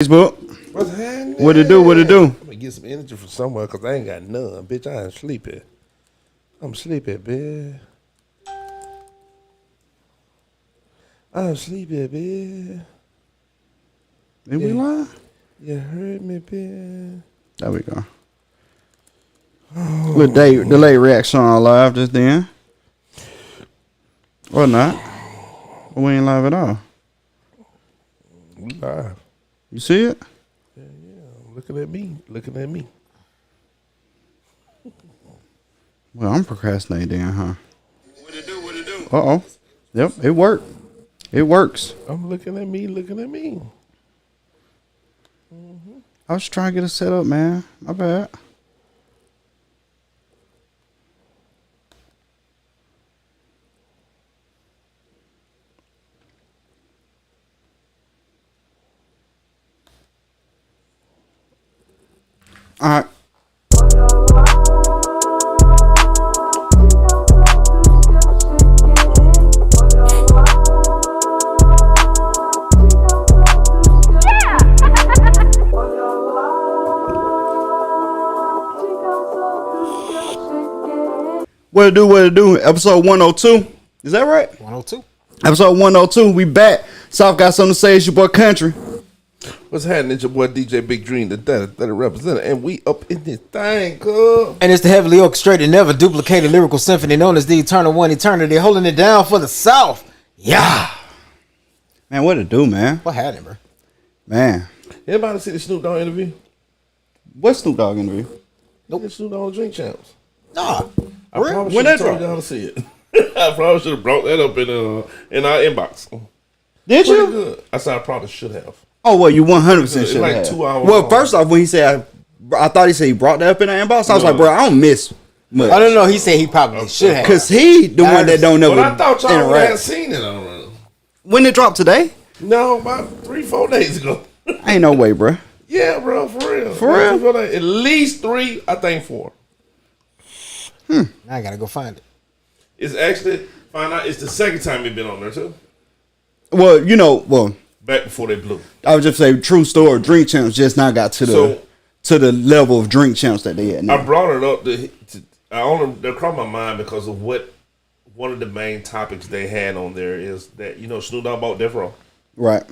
Facebook. What's happening? What it do? What it do? I'm gonna get some energy from somewhere because I ain't got none. Bitch, I ain't sleepy. I'm sleepy, bitch. I'm sleepy, bitch. Did we live? You heard me, bitch. There we go. With delay reaction on live just then. Or not. We ain't live at all. We live. You see it? Yeah. Looking at me. Looking at me. Well, I'm procrastinating then, huh? What it do? What it do? Uh-oh. Yep, it worked. It works. I'm looking at me. Looking at me. I was trying to get it set up, man. My bad. All right. What it do, what it do? Episode 102. Is that right? 102. Episode 102. We back. South got something to say. It's your boy Country. What's happening? It's your boy DJ Big Dream, the that representative, and we up in this thing, cuz. And it's the heavily orchestrated, never duplicated lyrical symphony known as the Eternal One Eternity, holding it down for the South. Yeah. Man, what it do, man? What happened, bro? Man. Anybody see the Snoop Dogg interview? What Snoop Dogg interview? Nope. The Snoop Dogg Drink Champs. Nah. I probably When should have that told drop? y'all to see it. I probably should have brought that up in our inbox. Did Pretty you? good. I said I probably should have. Oh, well, you 100% It's should like have. 2 hours Well, long. first off, when he said, I thought he said he brought that up in the inbox. I was No. like, bro, I don't miss much. I don't know. He said he probably should have. Because he, the one that don't know. But I thought y'all would have interact. seen it already. When it dropped today? No, about 3-4 days ago. Ain't no way, bro. Yeah, bro, for real. For real? 3-4 days. At least 3, I think 4. Now I gotta go find it. It's actually, find out, it's the second time you've been on there, too. Well, you know, well, Back before they blew. I would just say true story. Drink Champs just now got to the level of Drink Champs that they at now. I brought it up they crossed my mind because of what one of the main topics they had on there is that, Snoop Dogg bought Death Row. Right.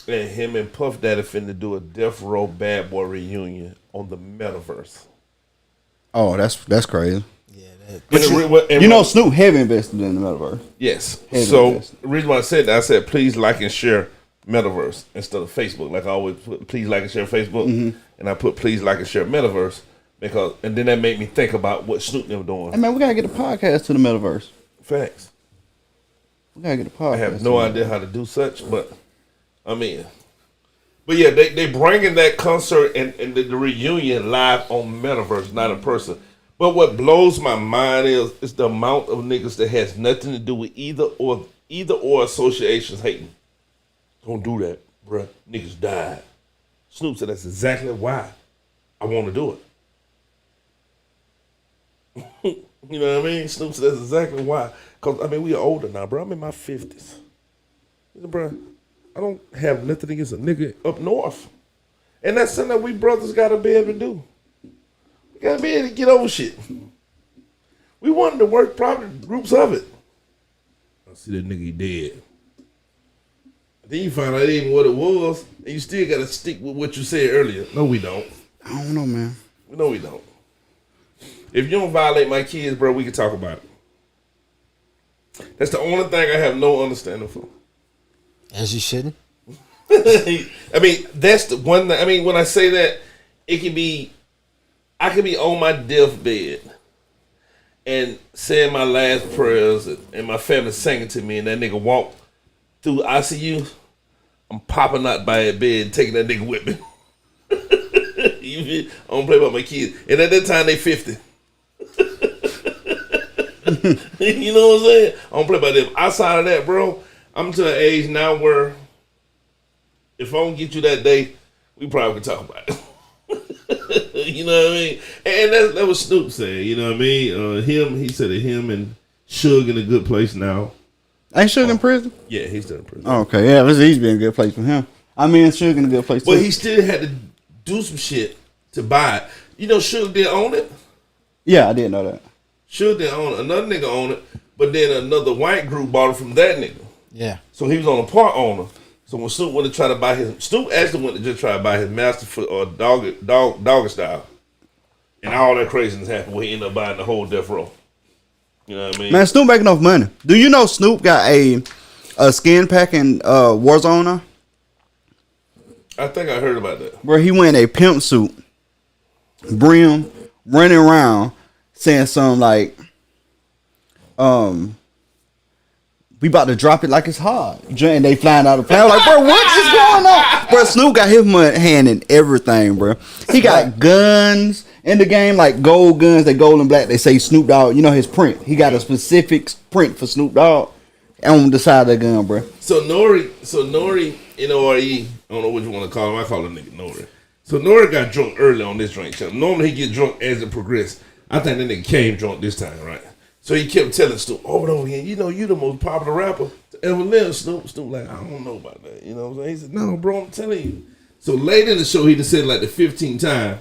And him and Puff Daddy finna do a Death Row Bad Boy reunion on the metaverse. Oh, that's crazy. Yeah. You know, Snoop heavy invested in the metaverse. Yes. Heavy So invested. the reason why I said that, I said please like and share metaverse instead of Facebook. Like I always put please like and share Facebook, and I put please like and share metaverse and then that made me think about what Snoop them doing. Hey, man, we got to get the podcast to the metaverse. Facts. We got to get the podcast. I have no idea how to do such, but yeah, they bringing that concert and the reunion live on metaverse, not in person. But what blows my mind is the amount of niggas that has nothing to do with either or associations hating. Don't do that, bruh. Niggas died. Snoop said that's exactly why I want to do it. You know what I mean? Snoop said that's exactly why. Because, we are older now, bro. I'm in my 50s. Bro, I don't have nothing against a nigga up north. And that's something that we brothers got to be able to do. We got to be able to get over shit. We wanted to work probably groups of it. I see that nigga dead. Then you find out even what it was, and you still got to stick with what you said earlier. No, we don't. I don't know, man. No, we don't. If you don't violate my kids, bro, we can talk about it. That's the only thing I have no understanding for. As you shouldn't. That's the one thing. When I say that, I could be on my deathbed and saying my last prayers and my family singing to me, and that nigga walk through ICU. I'm popping out by that bed and taking that nigga with me. I don't play about my kids. And at that time, they 50. You know what I'm saying? I don't play about them. Outside of that, bro, I'm to the age now where if I don't get you that day, we probably can talk about it. You know what I mean? And that was Snoop said, you know what I mean? He said that him and Suge in a good place now. Ain't Suge in prison? Yeah, he's still in prison. Oh, okay, yeah, he's been a good place for him. I mean, Suge in a good place But too. he still had to do some shit to buy it. You know, Suge didn't own it. Yeah, I didn't know that. Suge didn't own it. Another nigga owned it, but then another white group bought it from that nigga. Yeah. So he was on a part owner. So when Snoop went to try to buy his, Snoop actually went to just try to buy his master for dog style, and all that craziness happened where he ended up buying the whole Death Row. You know what I mean? Man, Snoop making enough money. Do you know Snoop got a skin pack in Warzone now? I think I heard about that. Where he went a pimp suit, brim, running around saying something like, we about to drop it like it's hard. And they flying out of the plane. Like, bro, what is going on? Bro, Snoop got his hand in everything, bro. He got guns in the game, like gold guns. They gold and black. They say Snoop Dogg. You know his print. He got a specific print for Snoop Dogg on the side of the gun, bro. So Nori, N-O-R-E, I don't know what you want to call him. I call him nigga Nori. So Nori got drunk early on this drink. Normally he get drunk as it progressed. I think that nigga came drunk this time, right? So he kept telling Snoop over and over again, you know, you the most popular rapper to ever live, Snoop. Snoop like, I don't know about that. You know what I'm saying? He said, no, bro, I'm telling you. So late in the show, he just said like the 15th time.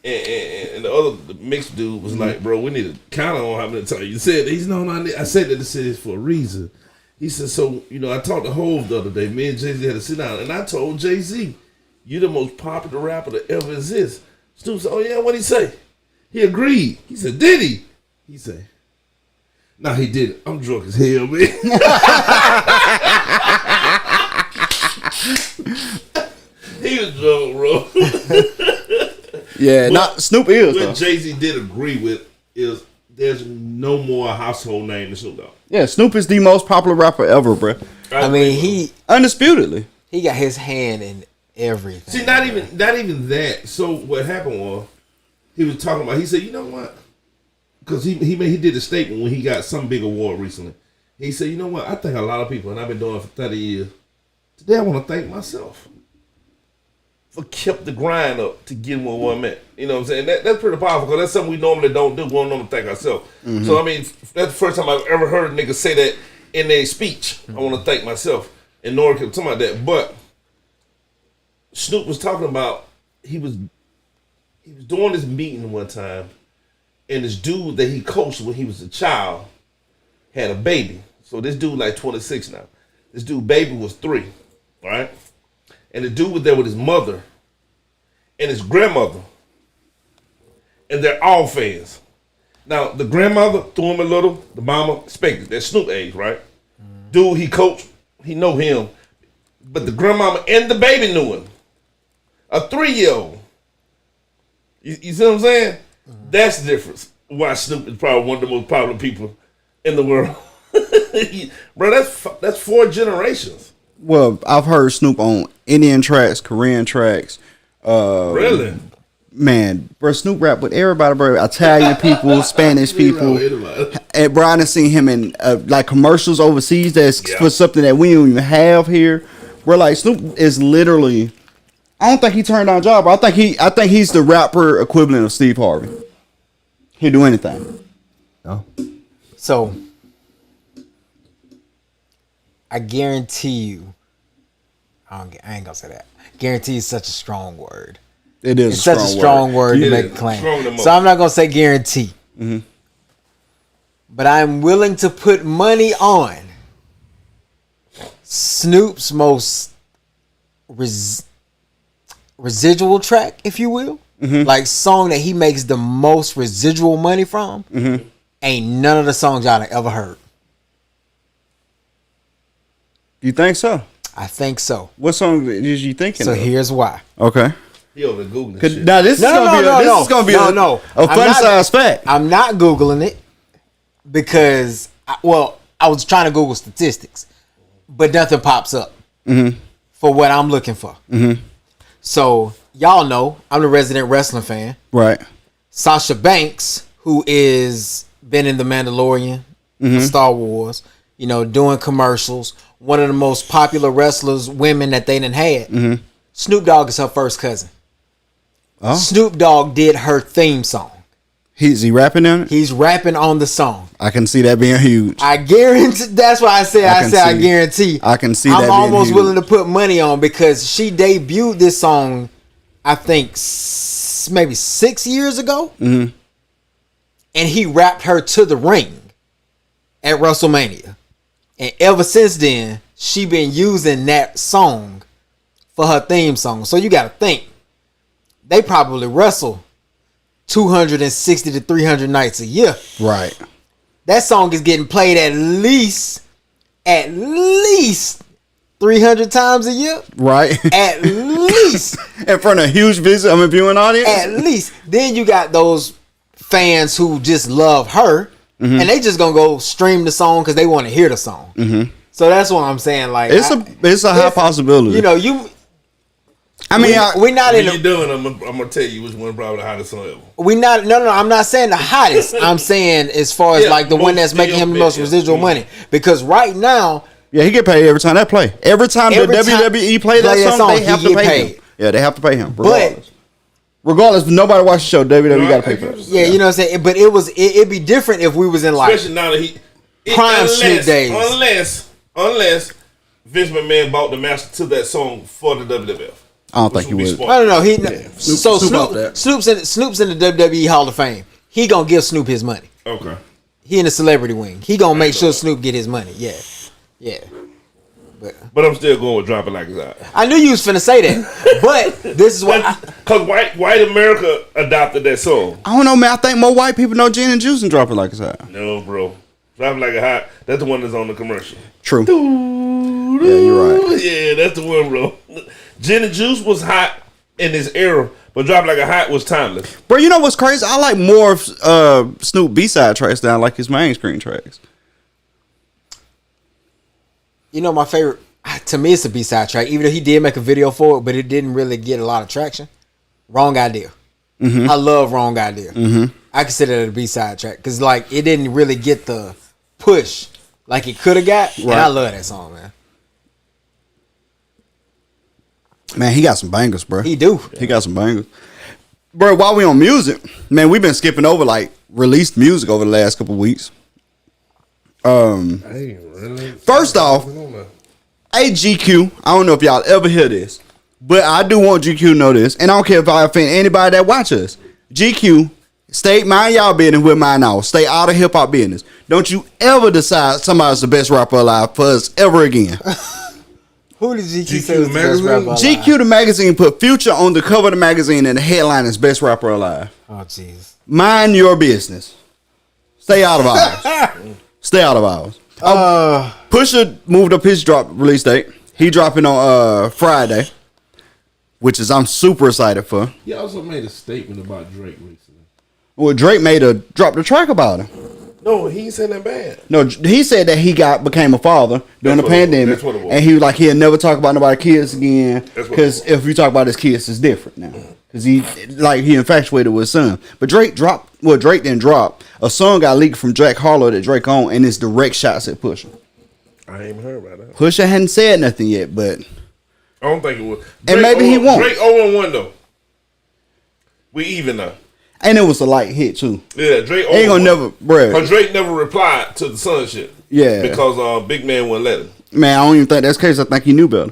And the mixed dude was like, bro, we need to count on how many times you said that. He's no, I said that this is for a reason. He said, so, you know, I talked to Hov the other day. Me and Jay-Z had to sit down. And I told Jay-Z, you the most popular rapper that ever exists. Snoop said, oh, yeah, what'd he say? He agreed. He said, did he? He said, nah, he didn't. I'm drunk as hell, man. He was drunk, bro. Yeah, not Snoop is though. What Jay-Z did agree with is there's no more household name than Snoop Dogg. Yeah, Snoop is the most popular rapper ever, bro. I mean, he undisputedly. He got his hand in everything. See, not even that. So what happened was he was talking about. He said, you know what? Because he did a statement when he got some big award recently. He said, you know what? I think a lot of people, and I've been doing it for 30 years. Today I want to thank myself for kept the grind up to get where I'm at. You know what I'm saying? That's pretty powerful because that's something we normally don't do. We don't normally thank ourselves. Mm-hmm. So, I mean, that's the first time I've ever heard a nigga say that in their speech. Mm-hmm. I want to thank myself. And Nora kept talking about that. But Snoop was talking about, he was doing this meeting one time, and this dude that he coached when he was a child had a baby. So this dude like 26 now. This dude baby was 3, right? And the dude was there with his mother and his grandmother. And they're all fans. Now, the grandmother threw him a little. The mama expected. That's Snoop age, right? Mm. Dude, he coached. He know him. But the grandmama and the baby knew him. A 3-year-old. You see what I'm saying? Mm. That's the difference. Why Snoop is probably one of the most popular people in the world. Bro, that's 4 generations. Well, I've heard Snoop on Indian tracks, Korean tracks. Really? Man, bro, Snoop rap with everybody, bro. Italian people, Spanish people. And bro, I done seen him in like commercials overseas that's for something that we don't even have here. Bro, like Snoop is literally, I don't think he turned down a job, bro. I think he's the rapper equivalent of Steve Harvey. He'll do anything. No. So I guarantee you, I ain't gonna say that. Guarantee is such a strong word. It is. It's such a strong word to make a claim. So I'm not gonna say guarantee. Mm-hmm. But I'm willing to put money on Snoop's most residual track, if you will. Mm-hmm. Like song that he makes the most residual money from. Mm-hmm. Ain't none of the songs y'all have ever heard. You think so? I think so. What song is you thinking of? Here's why. Okay. He over Googling shit. Now this is gonna be a fun size fact. I'm not Googling it because I was trying to Google statistics, but nothing pops up for what I'm looking for. Mm-hmm. So y'all know I'm the resident wrestling fan, right? Sasha Banks, who is been in The Mandalorian, Star Wars, you know, doing commercials. One of the most popular wrestlers, women that they done had. Mm-hmm. Snoop Dogg is her first cousin. Oh. Snoop Dogg did her theme song. Is he rapping on it? He's rapping on the song. I can see that being huge. I guarantee. That's why I guarantee. I can see that I'm being almost huge. willing to put money on because she debuted this song, I think, maybe 6 years ago. Mm-hmm. And he rapped her to the ring at WrestleMania. And ever since then, she been using that song for her theme song. So you got to think, they probably wrestle 260 to 300 nights a year. Right. That song is getting played at least 300 times a year. Right. At least. In front of a huge viewing audience. At least. Then you got those fans who just love her. Mm-hmm. And they just gonna go stream the song because they want to hear the song. Mm-hmm. So that's what I'm saying. Like it's a high possibility. You know, we're not in. What you doing? I'm gonna tell you which one probably the hottest song ever. We not. No. I'm not saying the hottest. I'm saying as far as like the one that's making him the most residual money. Because right now, yeah, he get paid every time that play. Every time the WWE play that song, they have to pay him. Yeah, they have to pay him. Regardless, nobody watch the show. WWE got to pay for it. Yeah, you know what I'm saying. But it'd be different if we was in like especially now that prime Snoop days. Unless Vince McMahon bought the master to that song for the WWF. I don't think he would. I don't know. Snoop's in the WWE Hall of Fame. He gonna give Snoop his money. Okay. He in the celebrity wing. He gonna make sure Snoop get his money. Yeah. But I'm still going with Drop It Like It's Hot. I knew you was finna say that, but this is what because white America adopted that song. I don't know, man. I think more white people know Gin and Juice and Drop It Like It's Hot. No, bro. Drop It Like It's Hot. That's the one that's on the commercial. True. Yeah, you're right. Yeah, that's the one, bro. Gin and Juice was hot in this era, but Drop It Like It's Hot was timeless. Bro, you know what's crazy? I like more of Snoop B-side tracks than I like his mainstream tracks. You know, my favorite, to me, it's a B-side track. Even though he did make a video for it, but it didn't really get a lot of traction. Wrong Idea. Mm-hmm. I love Wrong Idea. Mm-hmm. I consider it a B-side track because, like, it didn't really get the push like it could have got. Right. And I love that song, man. Man, he got some bangers, bro. He do. He got some bangers. Bro, while we on music, man, we've been skipping over, like, released music over the last couple of weeks. First off, hey GQ, I don't know if y'all ever hear this, but I do want GQ to know this, and I don't care if I offend anybody that watches. GQ, mind y'all business with mine now. Stay out of hip hop business. Don't you ever decide somebody's the best rapper alive for us ever again. Who did GQ say was the best rapper alive? GQ the magazine put Future on the cover of the magazine, and the headline is best rapper alive. Oh jeez. Mind your business. Stay out of ours. Stay out of ours. Pusha moved up his release date. He dropping on Friday, which is I'm super excited for. He also made a statement about Drake recently. Well, Drake dropped a track about him. No, he ain't saying that bad. No, he said that he became a father during the pandemic, and he was like he'll never talk about nobody's kids again because if you talk about his kids, it's different now. Because he infatuated with his son. But Drake didn't drop. A song got leaked from Jack Harlow that Drake owned, and it's direct shots at Pusha. I ain't even heard about that. Pusha hadn't said nothing yet, but I don't think it was. And maybe he won't. Drake 0-1 though. We even now. And it was a light hit too. Yeah, Drake ain't gonna never, bro. But Drake never replied to the son shit. Yeah, because Big Man wouldn't let him. Man, I don't even think that's the case. I think he knew better.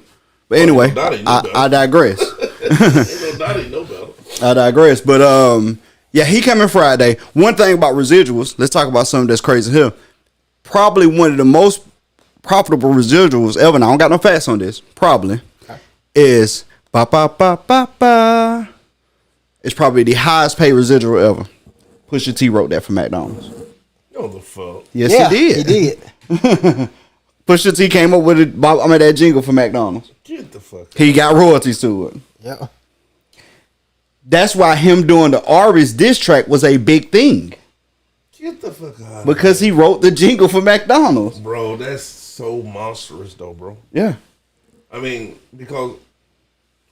But anyway, I digress. Ain't no doubt he know better. I digress. But yeah, he coming Friday. One thing about residuals, let's talk about something that's crazy here. Probably one of the most profitable residuals ever. Now I don't got no facts on this. Probably is ba ba ba ba ba. It's probably the highest paid residual ever. Pusha T wrote that for McDonald's. No the fuck. Yes, he did. He did. Pusha T came up with that jingle for McDonald's. Get the fuck. He got royalties to it. Yeah. That's why him doing the Arby's diss track was a big thing. Get the fuck out. Because he wrote the jingle for McDonald's. Bro, that's so monstrous though, bro. Yeah. I mean, because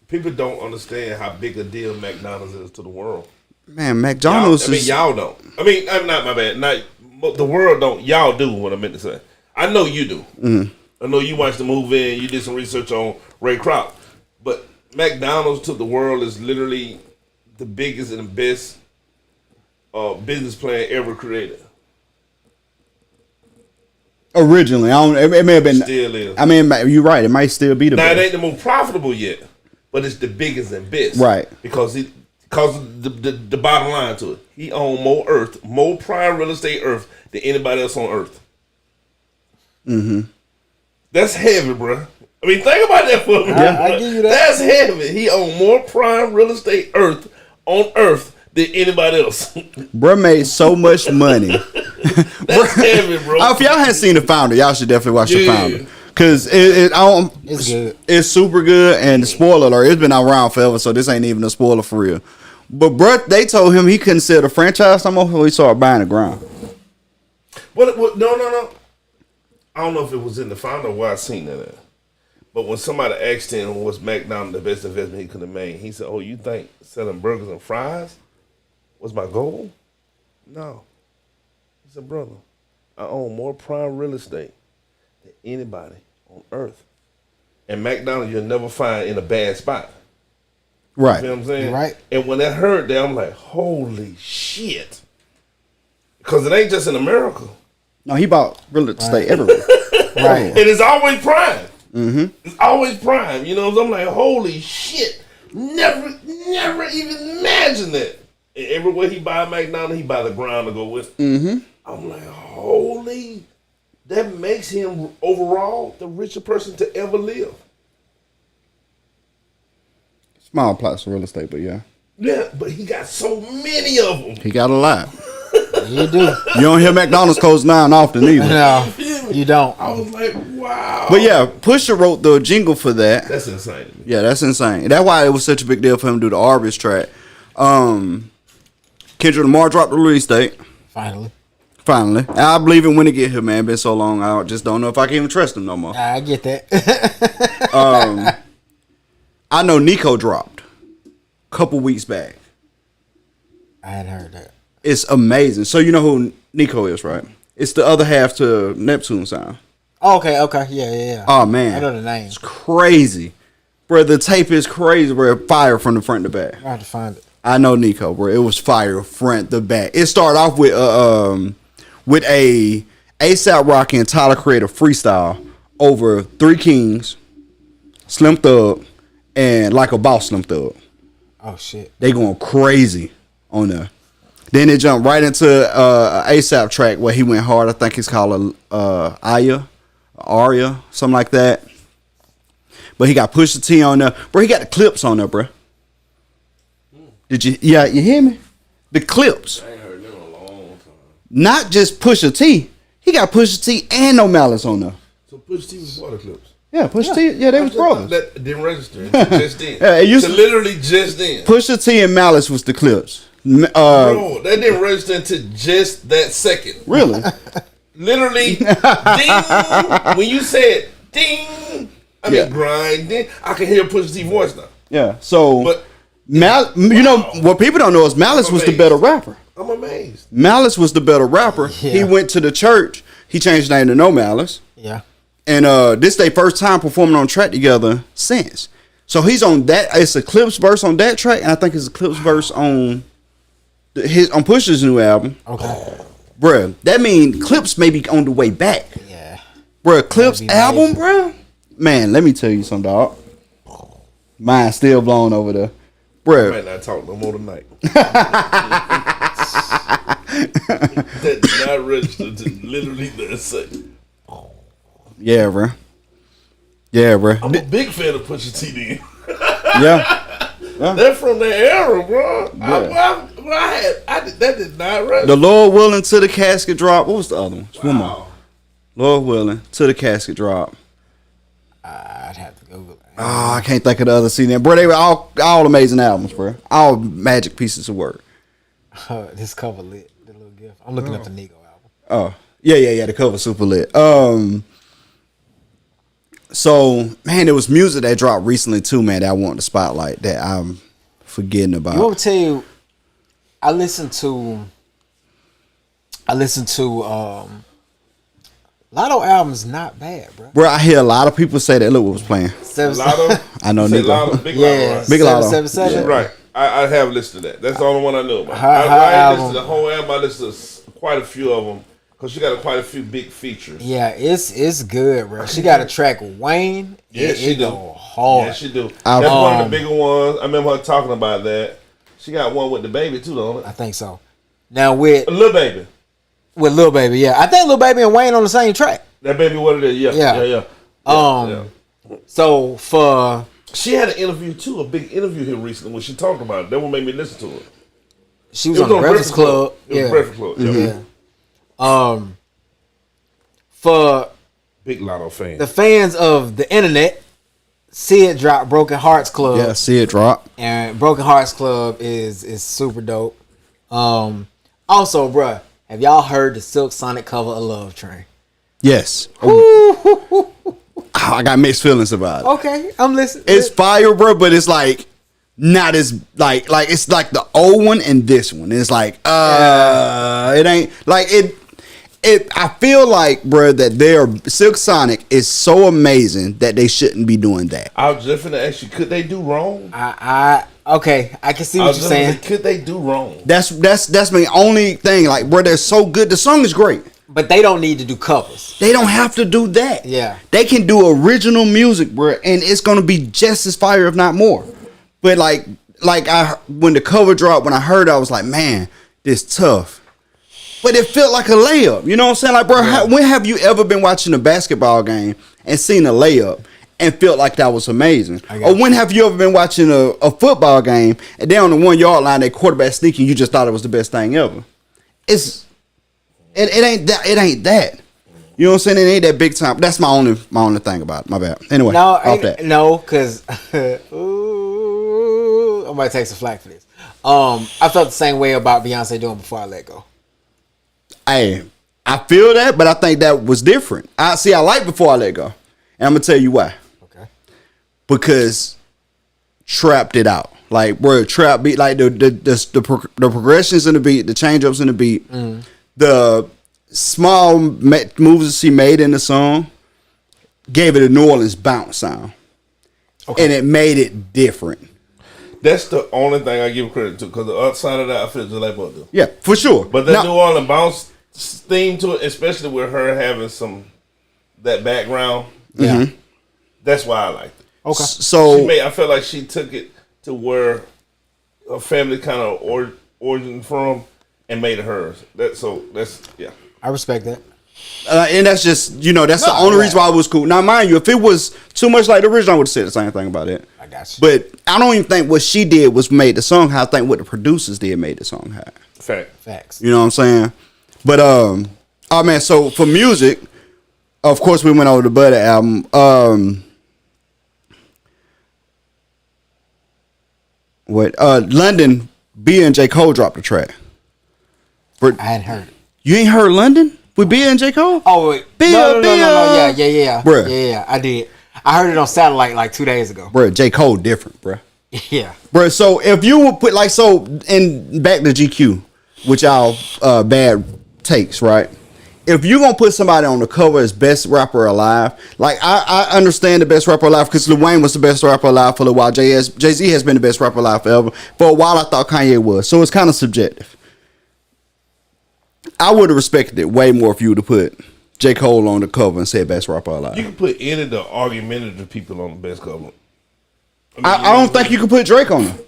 people don't understand how big a deal McDonald's is to the world. Man, McDonald's y'all don't. I mean, I'm not my bad. Not the world don't. Y'all do what I meant to say. I know you do. Mm. I know you watched the movie and you did some research on Ray Kroc. But McDonald's to the world is literally the biggest and best business plan ever created. Originally, I don't. It may have been. Still is. I mean, you're right. It might still be the Now best. it ain't the most profitable yet, but it's the biggest and best. Right. Because the bottom line to it, he owned more prime real estate earth than anybody else on earth. Mm-hmm. That's heavy, bro. I mean, think about that for a minute. Yeah, I give you that. That's heavy. He owned more prime real estate earth on earth than anybody else. Bro made so much money. That's heavy, bro. If y'all haven't seen The Founder, y'all should definitely watch The Founder. Because It's good. It's super good. And spoiler alert, it's been around forever, so this ain't even a spoiler for real. But bro, they told him he couldn't sell the franchise no more before he started buying the ground. What? No. I don't know if it was in The Founder or where I seen that at. But when somebody asked him was McDonald's the best investment he could have made, he said, "Oh, you think selling burgers and fries was my goal?" No. He said, "Brother, I own more prime real estate than anybody on earth. And McDonald's you'll never find in a bad spot." Right. You know what I'm saying? You're right. And when I heard that, I'm like, holy shit. Because it ain't just in America. No, he bought real estate everywhere. Right. And it's always prime. Mm-hmm. It's always prime. You know, I'm like, holy shit. Never even imagine that. And everywhere he buy McDonald's, he buy the ground to go with. Mm-hmm. I'm like, holy. That makes him overall the richest person to ever live. Small plots of real estate, but yeah. Yeah, but he got so many of them. He got a lot. You do. You don't hear McDonald's close down often either. No, you don't. I was like, wow. But yeah, Pusha wrote the jingle for that. That's insane to me. Yeah, that's insane. That's why it was such a big deal for him to do the Arby's track. Kendrick Lamar dropped the release date. Finally. I believe it when it get here, man. Been so long, I just don't know if I can even trust him no more. I get that. I know Nico dropped a couple weeks back. I hadn't heard that. It's amazing. So you know who Nico is, right? It's the other half to Neptune Sound. Okay. Yeah. Oh man, I know the name. It's crazy, bro. The tape is crazy, bro. Fire from the front to back. I have to find it. I know Nico, bro. It was fire front to back. It started off with a ASAP Rocky and Tyler Creator freestyle over Three Kings, Slim Thug, and Like a Boss Slim Thug. Oh shit. They going crazy on there. Then it jumped right into a ASAP track where he went hard. I think it's called Aria, something like that. But he got Pusha T on there. Bro, he got the clips on there, bro. Did you? Yeah, you hear me? The clips. I ain't heard them in a long time. Not just Pusha T. He got Pusha T and No Malice on there. So Pusha T was water clips. Yeah, Pusha T. Yeah, they was brothers. That didn't register just then. Yeah, it used so to- literally just then. Pusha T and Malice was the clips. Bro, that didn't register until just that second. Really? Literally, ding. When you said ding, I mean Yeah. grind, ding, I can hear Pusha T voice now. Yeah. So, But you know what people don't know is Malice I'm was the amazed. better rapper. I'm amazed. Malice was the better rapper. Yeah. He went to the church. He changed his name to No Malice. Yeah. And this their first time performing on track together since. So he's on that. It's a Clips verse on that track, and I think it's a Clips verse on on Pusha's new album. Okay. Bruh, that mean Clips may be on the way back. Yeah. Bruh, Clips That'd be album, amazing. bruh. Man, let me tell you something, dog. Mine's still blown over there. I Bruh. might not talk no more tonight. That did not register to literally the second. Yeah, bruh. Yeah, bruh. I'm a big fan of Pusha T then. Yeah. They're from the era, bro. Yeah. That did not register. The Lord Willing to the Casket Drop. What was the other one? One more. Wow. Lord Willing to the Casket Drop. I'd have to Google it. Oh, I can't think of the other CD. Bro, they were all amazing albums, bro. All magic pieces of work. This cover lit. The little gift. I'm looking up the Nigo album. Oh, yeah. The cover super lit. So, man, there was music that dropped recently too, man, that I want to spotlight that I'm forgetting about. You want me to tell you? I listened to Lotto album's not bad, bro. Bro, I hear a lot of people say that. Look what was playing. Lotto. I know Say Nigo. Lotto, Big Yeah, Lotto, right? Big Lotto. 777. Right. I have listened to that. That's the only one I know about. Her I listened to album. the whole album. I listened to quite a few of them because she got quite a few big features. Yeah, it's good, bro. She got a track with Wayne. Yeah, she do. Go hard. Yeah, she do. That's one of the bigger ones. I remember her talking about that. She got one with the baby too, don't it? I think so. Now with Lil Baby. With Lil Baby, yeah. I think Lil Baby and Wayne on the same track. That baby, what it is? Yeah. Yeah. So for she had an interview too, a big interview here recently when she talked about it. That one made me listen to it. She was on the Breakfast Club. It was Breakfast Club. Yeah. For big Lotto fans. The fans of the internet, Sid dropped Broken Hearts Club. Yeah, Sid dropped. And Broken Hearts Club is super dope. Also, bruh, have y'all heard the Silk Sonic cover of Love Train? Yes. I got mixed feelings about it. Okay, I'm listening. It's fire, bro, but it's like not as like it's like the old one and this one. It's like it ain't like it. I feel like, bro, that Silk Sonic is so amazing that they shouldn't be doing that. I was just gonna ask you, could they do wrong? Okay, I can see what you're saying. Could they do wrong? That's my only thing. Like, bro, they're so good. The song is great. But they don't need to do covers. They don't have to do that. Yeah. They can do original music, bro, and it's gonna be just as fire, if not more. But when the cover dropped, when I heard it, I was like, man, this tough. But it felt like a layup. You know what I'm saying? Like, bro, when have you ever been watching a basketball game and seen a layup and felt like that was amazing? Or when have you ever been watching a football game and they're on the 1 yard line, that quarterback sneaking, you just thought it was the best thing ever? It ain't that. It ain't that. You know what I'm saying? It ain't that big time. That's my only thing about it. My bad. Anyway, no, because I might take some flack for this. I felt the same way about Beyonce doing Before I Let Go. Hey, I feel that, but I think that was different. I like Before I Let Go, and I'm gonna tell you why. Okay. Because trapped it out. Like, bro, trap beat, like the progressions in the beat, the change ups in the beat, the small moves she made in the song gave it a New Orleans bounce sound, and it made it different. That's the only thing I give credit to, because the other side of that I feel just like both do. Yeah, for sure. But the New Orleans bounce theme to it, especially with her having that background, that's why I liked it. Okay, so I felt like she took it to where her family kind of origin from and made it hers. That's I respect that. And that's just, that's the only reason why it was cool. Now, mind you, if it was too much like the original, I would have said the same thing about it. I got you. But I don't even think what she did was made the song high. I think what the producers did made the song high. Facts. You know what I'm saying? But, so for music, of course, we went over the Buddy album. London, B and J. Cole dropped a track. I hadn't heard it. You ain't heard London with B and J. Cole? Oh, wait. No. Yeah. Bruh. Yeah, I did. I heard it on satellite like 2 days ago. Bruh, J. Cole different, bruh. Yeah. Bruh, so if you would put, in back to GQ, which y'all bad takes, right? If you're going to put somebody on the cover as best rapper alive, I understand the best rapper alive because Lil Wayne was the best rapper alive for a while. Jay-Z has been the best rapper alive forever. For a while, I thought Kanye was. So it's kind of subjective. I would have respected it way more if you would have put J. Cole on the cover and said best rapper alive. You can put any of the argumentative people on the best cover. I don't think you can put Drake on it.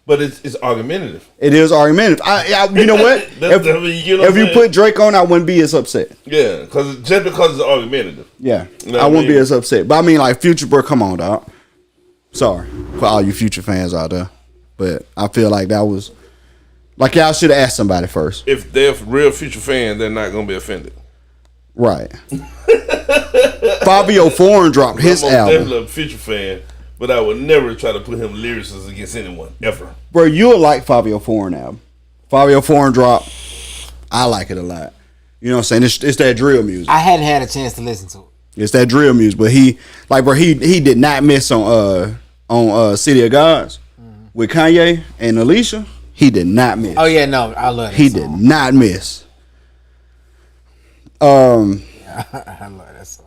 But it's argumentative. It is argumentative. You know what? If you put Drake on, I wouldn't be as upset. Yeah, because it's argumentative. Yeah, I wouldn't be as upset. But I mean, Future, bro, come on, dog. Sorry for all you Future fans out there, but I feel like that was y'all should have asked somebody first. If they're real Future fans, they're not gonna be offended. Right. Fabio Foreign dropped his album. I'm definitely a Future fan. But I would never try to put him lyricists against anyone, ever. Bro, you'll like Fabio Foreign album. Fabio Foreign drop. I like it a lot. You know what I'm saying? It's that drill music. I hadn't had a chance to listen to it. It's that drill music. But he did not miss on City of Gods with Kanye and Alicia. He did not miss. Oh, yeah, no. I love that He song. did not miss. I love that song.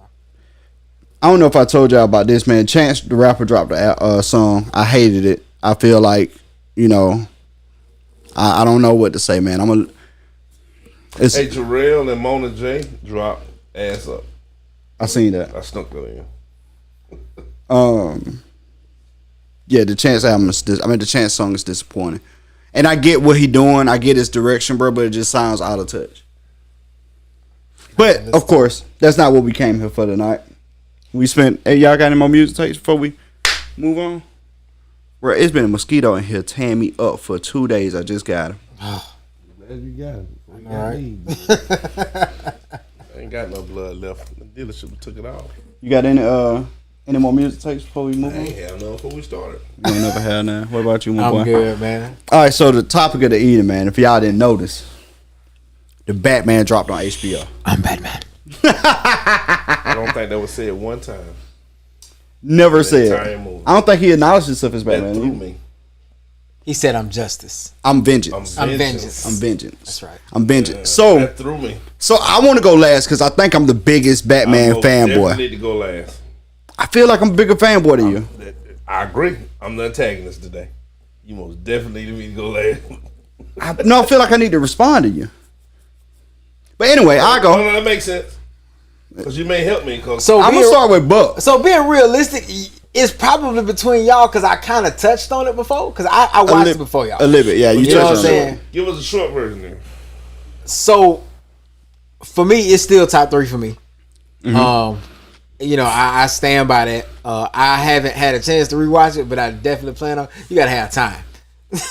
I don't know if I told y'all about this, man. Chance the Rapper dropped a song. I hated it. I feel like you know, I don't know what to say, man. Hey, Jarrell and Mona J dropped Ass Up. I seen that. I snuck that in. Yeah, the Chance album the Chance song is disappointing. And I get what he doing. I get his direction, bro, but it just sounds out of touch. But, of course, that's not what we came here for tonight. Hey, y'all got any more music takes before we move on? Bro, it's been a mosquito in here tearing me up for 2 days. I just got him. Glad you got it. All right. I ain't got no blood left. The dealership took it off. You got any more music takes before we move on? I ain't have none before we started. You ain't never had none. What about you, my boy? I'm good, man. All right, so the topic of the evening, man, if y'all didn't notice, the Batman dropped on HBO. I'm Batman. I don't think that was said one time. Never said. I don't think he acknowledged himself as Batman. That threw me. He said, I'm justice. I'm vengeance. I'm vengeance. I'm vengeance. That's right. I'm vengeance. Yeah, So that threw me. So I want to go last because I think I'm the biggest Batman fanboy. I need to go last. I feel like I'm a bigger fanboy than you. I agree. I'm the antagonist today. You most definitely need me to go last. I feel like I need to respond to you. But anyway, I go. No, that makes sense. Because you may help me. So I'm going to start with Buck. So being realistic, it's probably between y'all because I kind of touched on it before. Because I watched it before y'all. A little bit, yeah. You know what I'm touched on it. saying? Give us a short version there. So for me, it's still top 3 for me. Mm-hmm. You know, I stand by that. I haven't had a chance to rewatch it, but I definitely plan on. You gotta have time.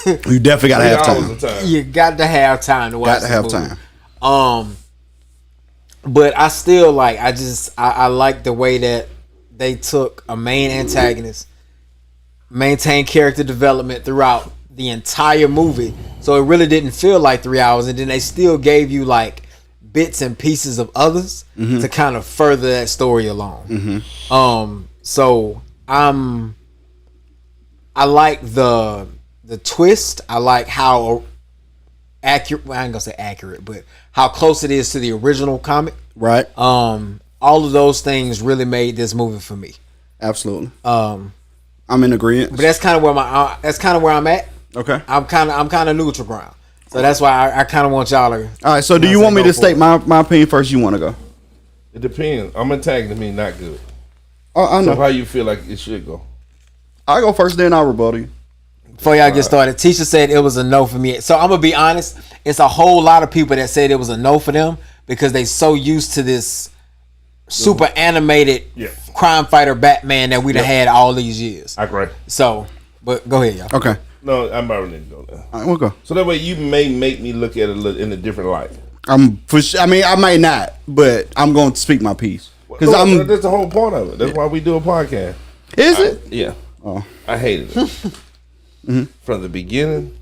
You definitely gotta have time. You got to have time to watch. Got to have time. But I still like. I like the way that they took a main antagonist, maintained character development throughout the entire movie, so it really didn't feel like 3 hours, and then they still gave you like bits and pieces of others to kind of further that story along. So I like the twist. I like how accurate. Well, I ain't gonna say accurate, but how close it is to the original comic. Right. All of those things really made this movie for me. Absolutely. I'm in agreement. But that's kind of where I'm at. Okay. I'm kind of neutral ground. So that's why I kind of want y'all to. All right. So do you want me to state my opinion first? You want to go? It depends. I'm attacking me, not good. I know. So how you feel like it should go? I go first, then I'll rebuttal you. Before y'all get started, Tisha said it was a no for me. So I'm gonna be honest. It's a whole lot of people that said it was a no for them because they so used to this super animated crime fighter Batman that we done had all these years. I agree. So, but go ahead, y'all. Okay. No, I'm already ready to go now. All right, we'll go. So that way you may make me look at it in a different light. I mean, I might not, but I'm going to speak my piece because that's the whole point of it. That's why we do a podcast. Is it? Yeah. Oh, I hated it from the beginning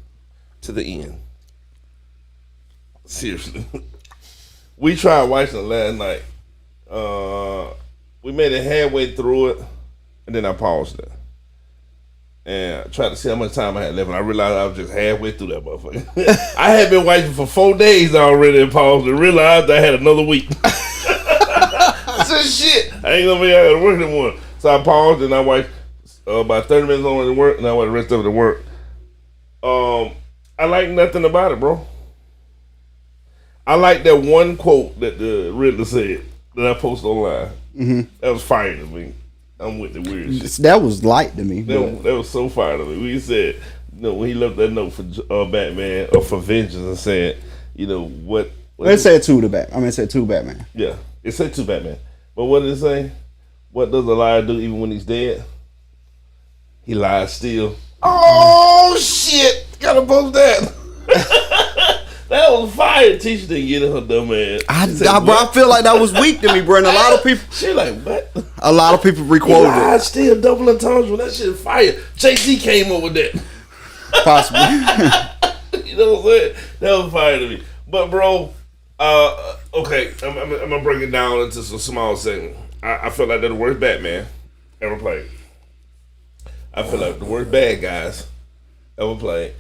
to the end. Seriously, we tried watching it last night. We made it halfway through it, and then I paused it. And I tried to see how much time I had left, and I realized I was just halfway through that motherfucker. I had been watching for 4 days already and paused and realized I had another week. I said, shit, I ain't gonna be able to work anymore. So I paused and I watched about 30 minutes on to work, and I watched the rest of it to work. I like nothing about it, bro. I like that one quote that the Riddler said that I posted online. That was fire to me. I'm with the weird shit. That was light to me. That was so fire to me. We said, when he left that note for Batman or for vengeance and said, what it said to the Batman. I mean, it said to Batman. Yeah, it said to Batman. But what did it say? What does a liar do even when he's dead? He lies still. Oh shit! Gotta post that. That was fire. Teacher didn't get it, her dumb ass. I feel like that was weak to me, bro. And a lot of people. She like, what? A lot of people requoted it. I still double entendre when that shit fire. JC came up with that. Possibly. You know what I'm saying? That was fire to me. But bro, okay, I'm gonna break it down into some small segments. I feel like they're the worst Batman ever played. I feel like the worst bad guys ever played.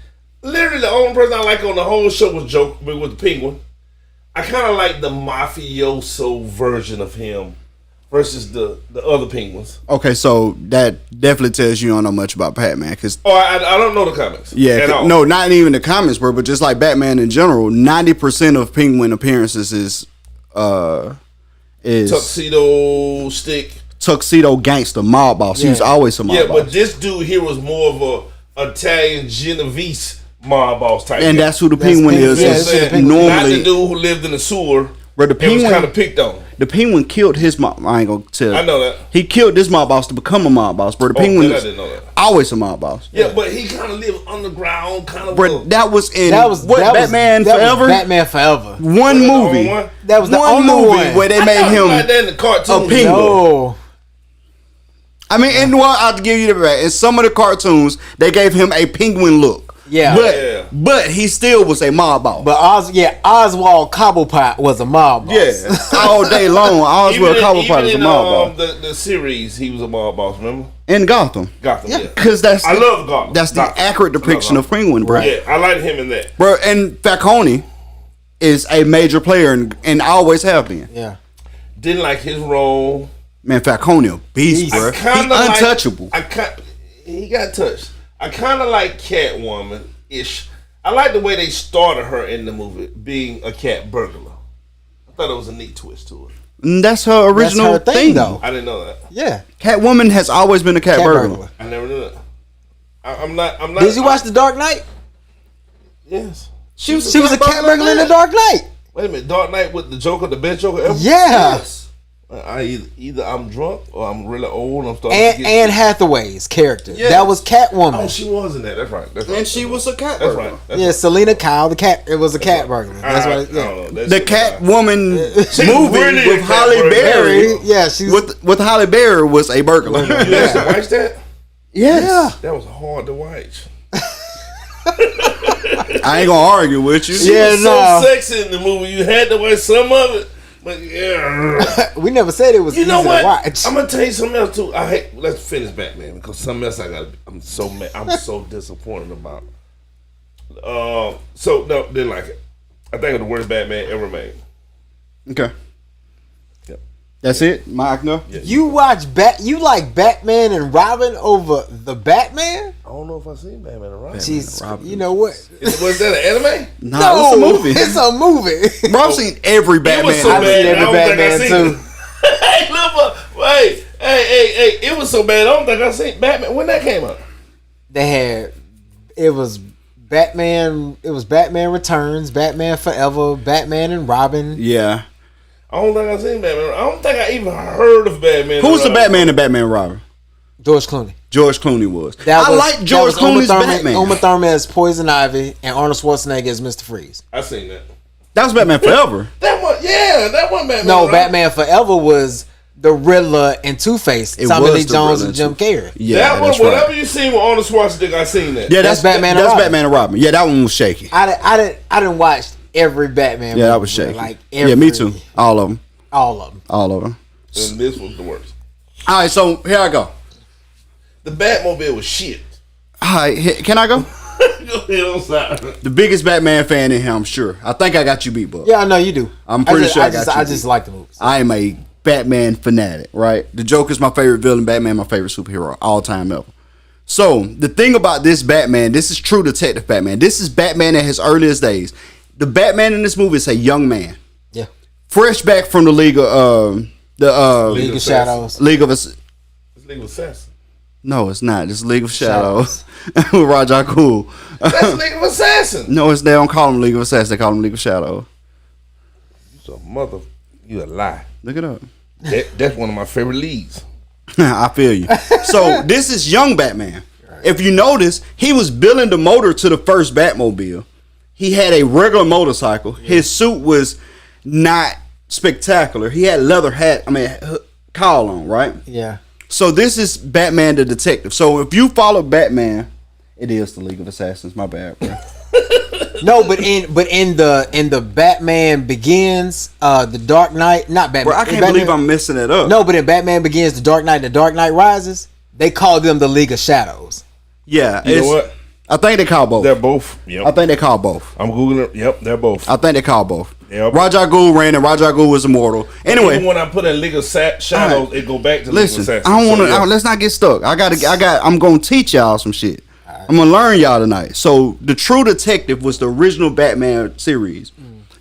Literally, the only person I like on the whole show was the Penguin. I kind of like the mafioso version of him versus the other penguins. Okay, so that definitely tells you don't know much about Batman, because I don't know the comics. At all. No, not even the comics, bro. But just like Batman in general, 90% of Penguin appearances is tuxedo stick, tuxedo gangster, mob boss. He was always a mob boss. Yeah, but this dude here was more of a Italian Genovese mob boss type. And that's who the Penguin is. Normally, not the dude who lived in the sewer. But the Penguin was kind of picked on. The Penguin killed his mob. I ain't gonna tell. I know that. He killed this mob boss to become a mob boss. But the Penguin I didn't know that. Always a mob boss. Yeah, but he kind of lived underground, kind of. But that was in Batman Forever. Batman Forever. One movie. That was the only movie where they made him like that in the cartoon. a penguin. No. I mean, and I'll give you the back. In some of the cartoons, they gave him a penguin look. Yeah. But he still was a mob boss. But Oswald Cobblepot was a mob boss. Yeah, all day long, Oswald Cobblepot was a mob boss. The series, he was a mob boss. Remember? In Gotham. Yeah. Because I love Gotham. That's the accurate depiction of Penguin, bro. Yeah, I like him in that. Bro, and Falcone is a major player and always have been. Yeah. Didn't like his role. Man, Falcone a beast, bro. He untouchable. He got touched. I kind of like Catwoman-ish. I like the way they started her in the movie, being a cat burglar. I thought it was a neat twist to it. And that's her original thing, though. I didn't know that. Yeah. Catwoman has always been a cat burglar. I never knew that. I'm not. Did you watch The Dark Knight? Yes. She was a cat burglar in The Dark Knight. Wait a minute, Dark Knight with the Joker, the best Joker ever? Yeah. Yes. Either I'm drunk or I'm really old and I'm starting to get Anne Hathaway's character. Yes. That was Catwoman. Oh, she was in that. That's right. And she was a cat burglar. That's right. Yeah, Selena Kyle, the cat. It was a cat burglar. That's why. The Catwoman movie with Halle Berry. Yeah, she's with Halle Berry was a burglar. You actually watched that? Yes. Yeah. That was hard to watch. I ain't gonna argue with you. She was so sexy in the movie. You had to watch some of it. But yeah, we never said it was. You know easy what? To watch. I'm gonna tell you something else too. Let's finish Batman because something else I'm so mad. I'm so disappointed about. So no, didn't like it. I think it's the worst Batman ever made. Okay. Yep. That's it, Mike. No. Yeah, you like Batman and Robin over the Batman? I don't know if I've seen Batman and Robin. Jeez, you know what? Was that an anime? No, it's a movie. It's a movie. Bro, I've seen every Batman. I've seen every Batman too. Hey, look, wait, hey! It was so bad. I don't think I seen Batman when that came out. It was Batman. It was Batman Returns, Batman Forever, Batman and Robin. Yeah. I don't think I seen Batman. I don't think I even heard of Batman. Who's the Batman in Batman and Robin? George Clooney. George Clooney was. I like George Clooney's Batman. Uma Thurman as Poison Ivy and Arnold Schwarzenegger as Mr. Freeze. I seen that. That was Batman Forever. That one Batman. No, Batman Forever was the Riddler and Two-Face. Tommy Lee Jones and Jim Carrey. Yeah, that one. Whatever you seen with Arnold Schwarzenegger, I seen that. Yeah, that's Batman. That's Batman and Robin. Yeah, that one was shaky. I didn't watch every Batman. Yeah, that was shaky. Yeah, me too. All of them. And this was the worst. All right, so here I go. The Batmobile was shit. All right, can I go? Go ahead, I'm sorry. The biggest Batman fan in here, I'm sure. I think I got you beat, Buck. Yeah, I know you do. I'm pretty sure I got you. I just like the movies. I am a Batman fanatic, right? The Joker's my favorite villain. Batman, my favorite superhero, all time ever. So the thing about this Batman, this is true detective Batman. This is Batman at his earliest days. The Batman in this movie is a young man. Yeah. Fresh back from the League of League of Shadows. League of Assassins. No, it's not. It's League of Shadows with Raja Cool. That's League of Assassins. No, they don't call him League of Assassins. They call him League of Shadows. You a lie. Look it up. That's one of my favorite leagues. I feel you. So this is young Batman. If you notice, he was building the motor to the first Batmobile. He had a regular motorcycle. Yeah. His suit was not spectacular. He had leather cowl on, right? Yeah. So this is Batman the detective. So if you follow Batman, it is the League of Assassins. My bad, bro. No, but in the Batman Begins, the Dark Knight, not Batman. Bro, I can't believe I'm messing it up. No, but in Batman Begins, the Dark Knight, and the Dark Knight Rises, they call them the League of Shadows. Yeah, you know what? I think they call both. They're both. Yep. I think they call both. I'm googling. Yep, they're both. I think they call both. Yep. Ra's al Ghul ran, and Ra's al Ghul was immortal. Anyway, even when I put in League of Shadows, it go back to listen. League of I don't want to. So, yeah. Let's not get stuck. I'm gonna teach y'all some shit. Right. I'm gonna learn y'all tonight. So the True Detective was the original Batman series.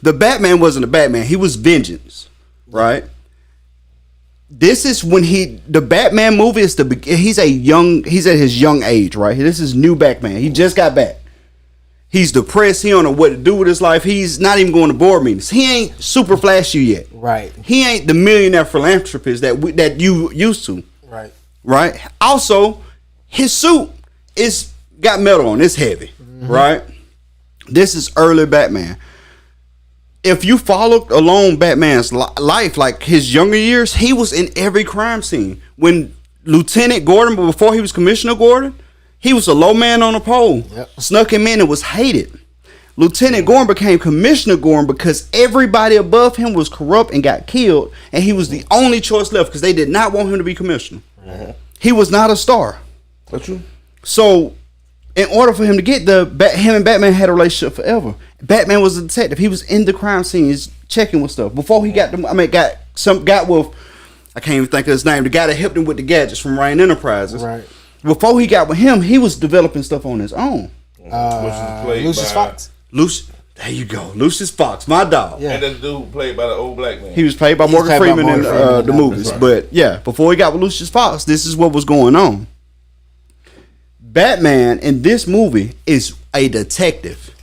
The Batman wasn't a Batman. He was Vengeance, right? This is when the Batman movie is he's at his young age, right? This is new Batman. He just got back. He's depressed. He don't know what to do with his life. He's not even going to board meetings. He ain't super flashy yet. Right. He ain't the millionaire philanthropist that you used to. Right. Right. Also, his suit got metal on. It's heavy. Mm-hmm. Right. This is early Batman. If you followed along Batman's life, like his younger years, he was in every crime scene. When Lieutenant Gordon, but before he was Commissioner Gordon, he was a low man on a pole. Yep. Snuck him in and was hated. Lieutenant Gordon became Commissioner Gordon because everybody above him was corrupt and got killed, and he was the only choice left because they did not want him to be commissioner. Uh-huh. He was not a star. That's true. So, in order for him to get him and Batman had a relationship forever. Batman was a detective. He was in the crime scenes checking with stuff before he got with I can't even think of his name. The guy that helped him with the gadgets from Ryan Enterprises. Right. Before he got with him, he was developing stuff on his own. Lucius Fox. There you go, Lucius Fox, my dog. Yeah. And that dude played by the old black man. He was played by Morgan Freeman in the movies. Right. But yeah, before he got with Lucius Fox, this is what was going on. Batman in this movie is a detective,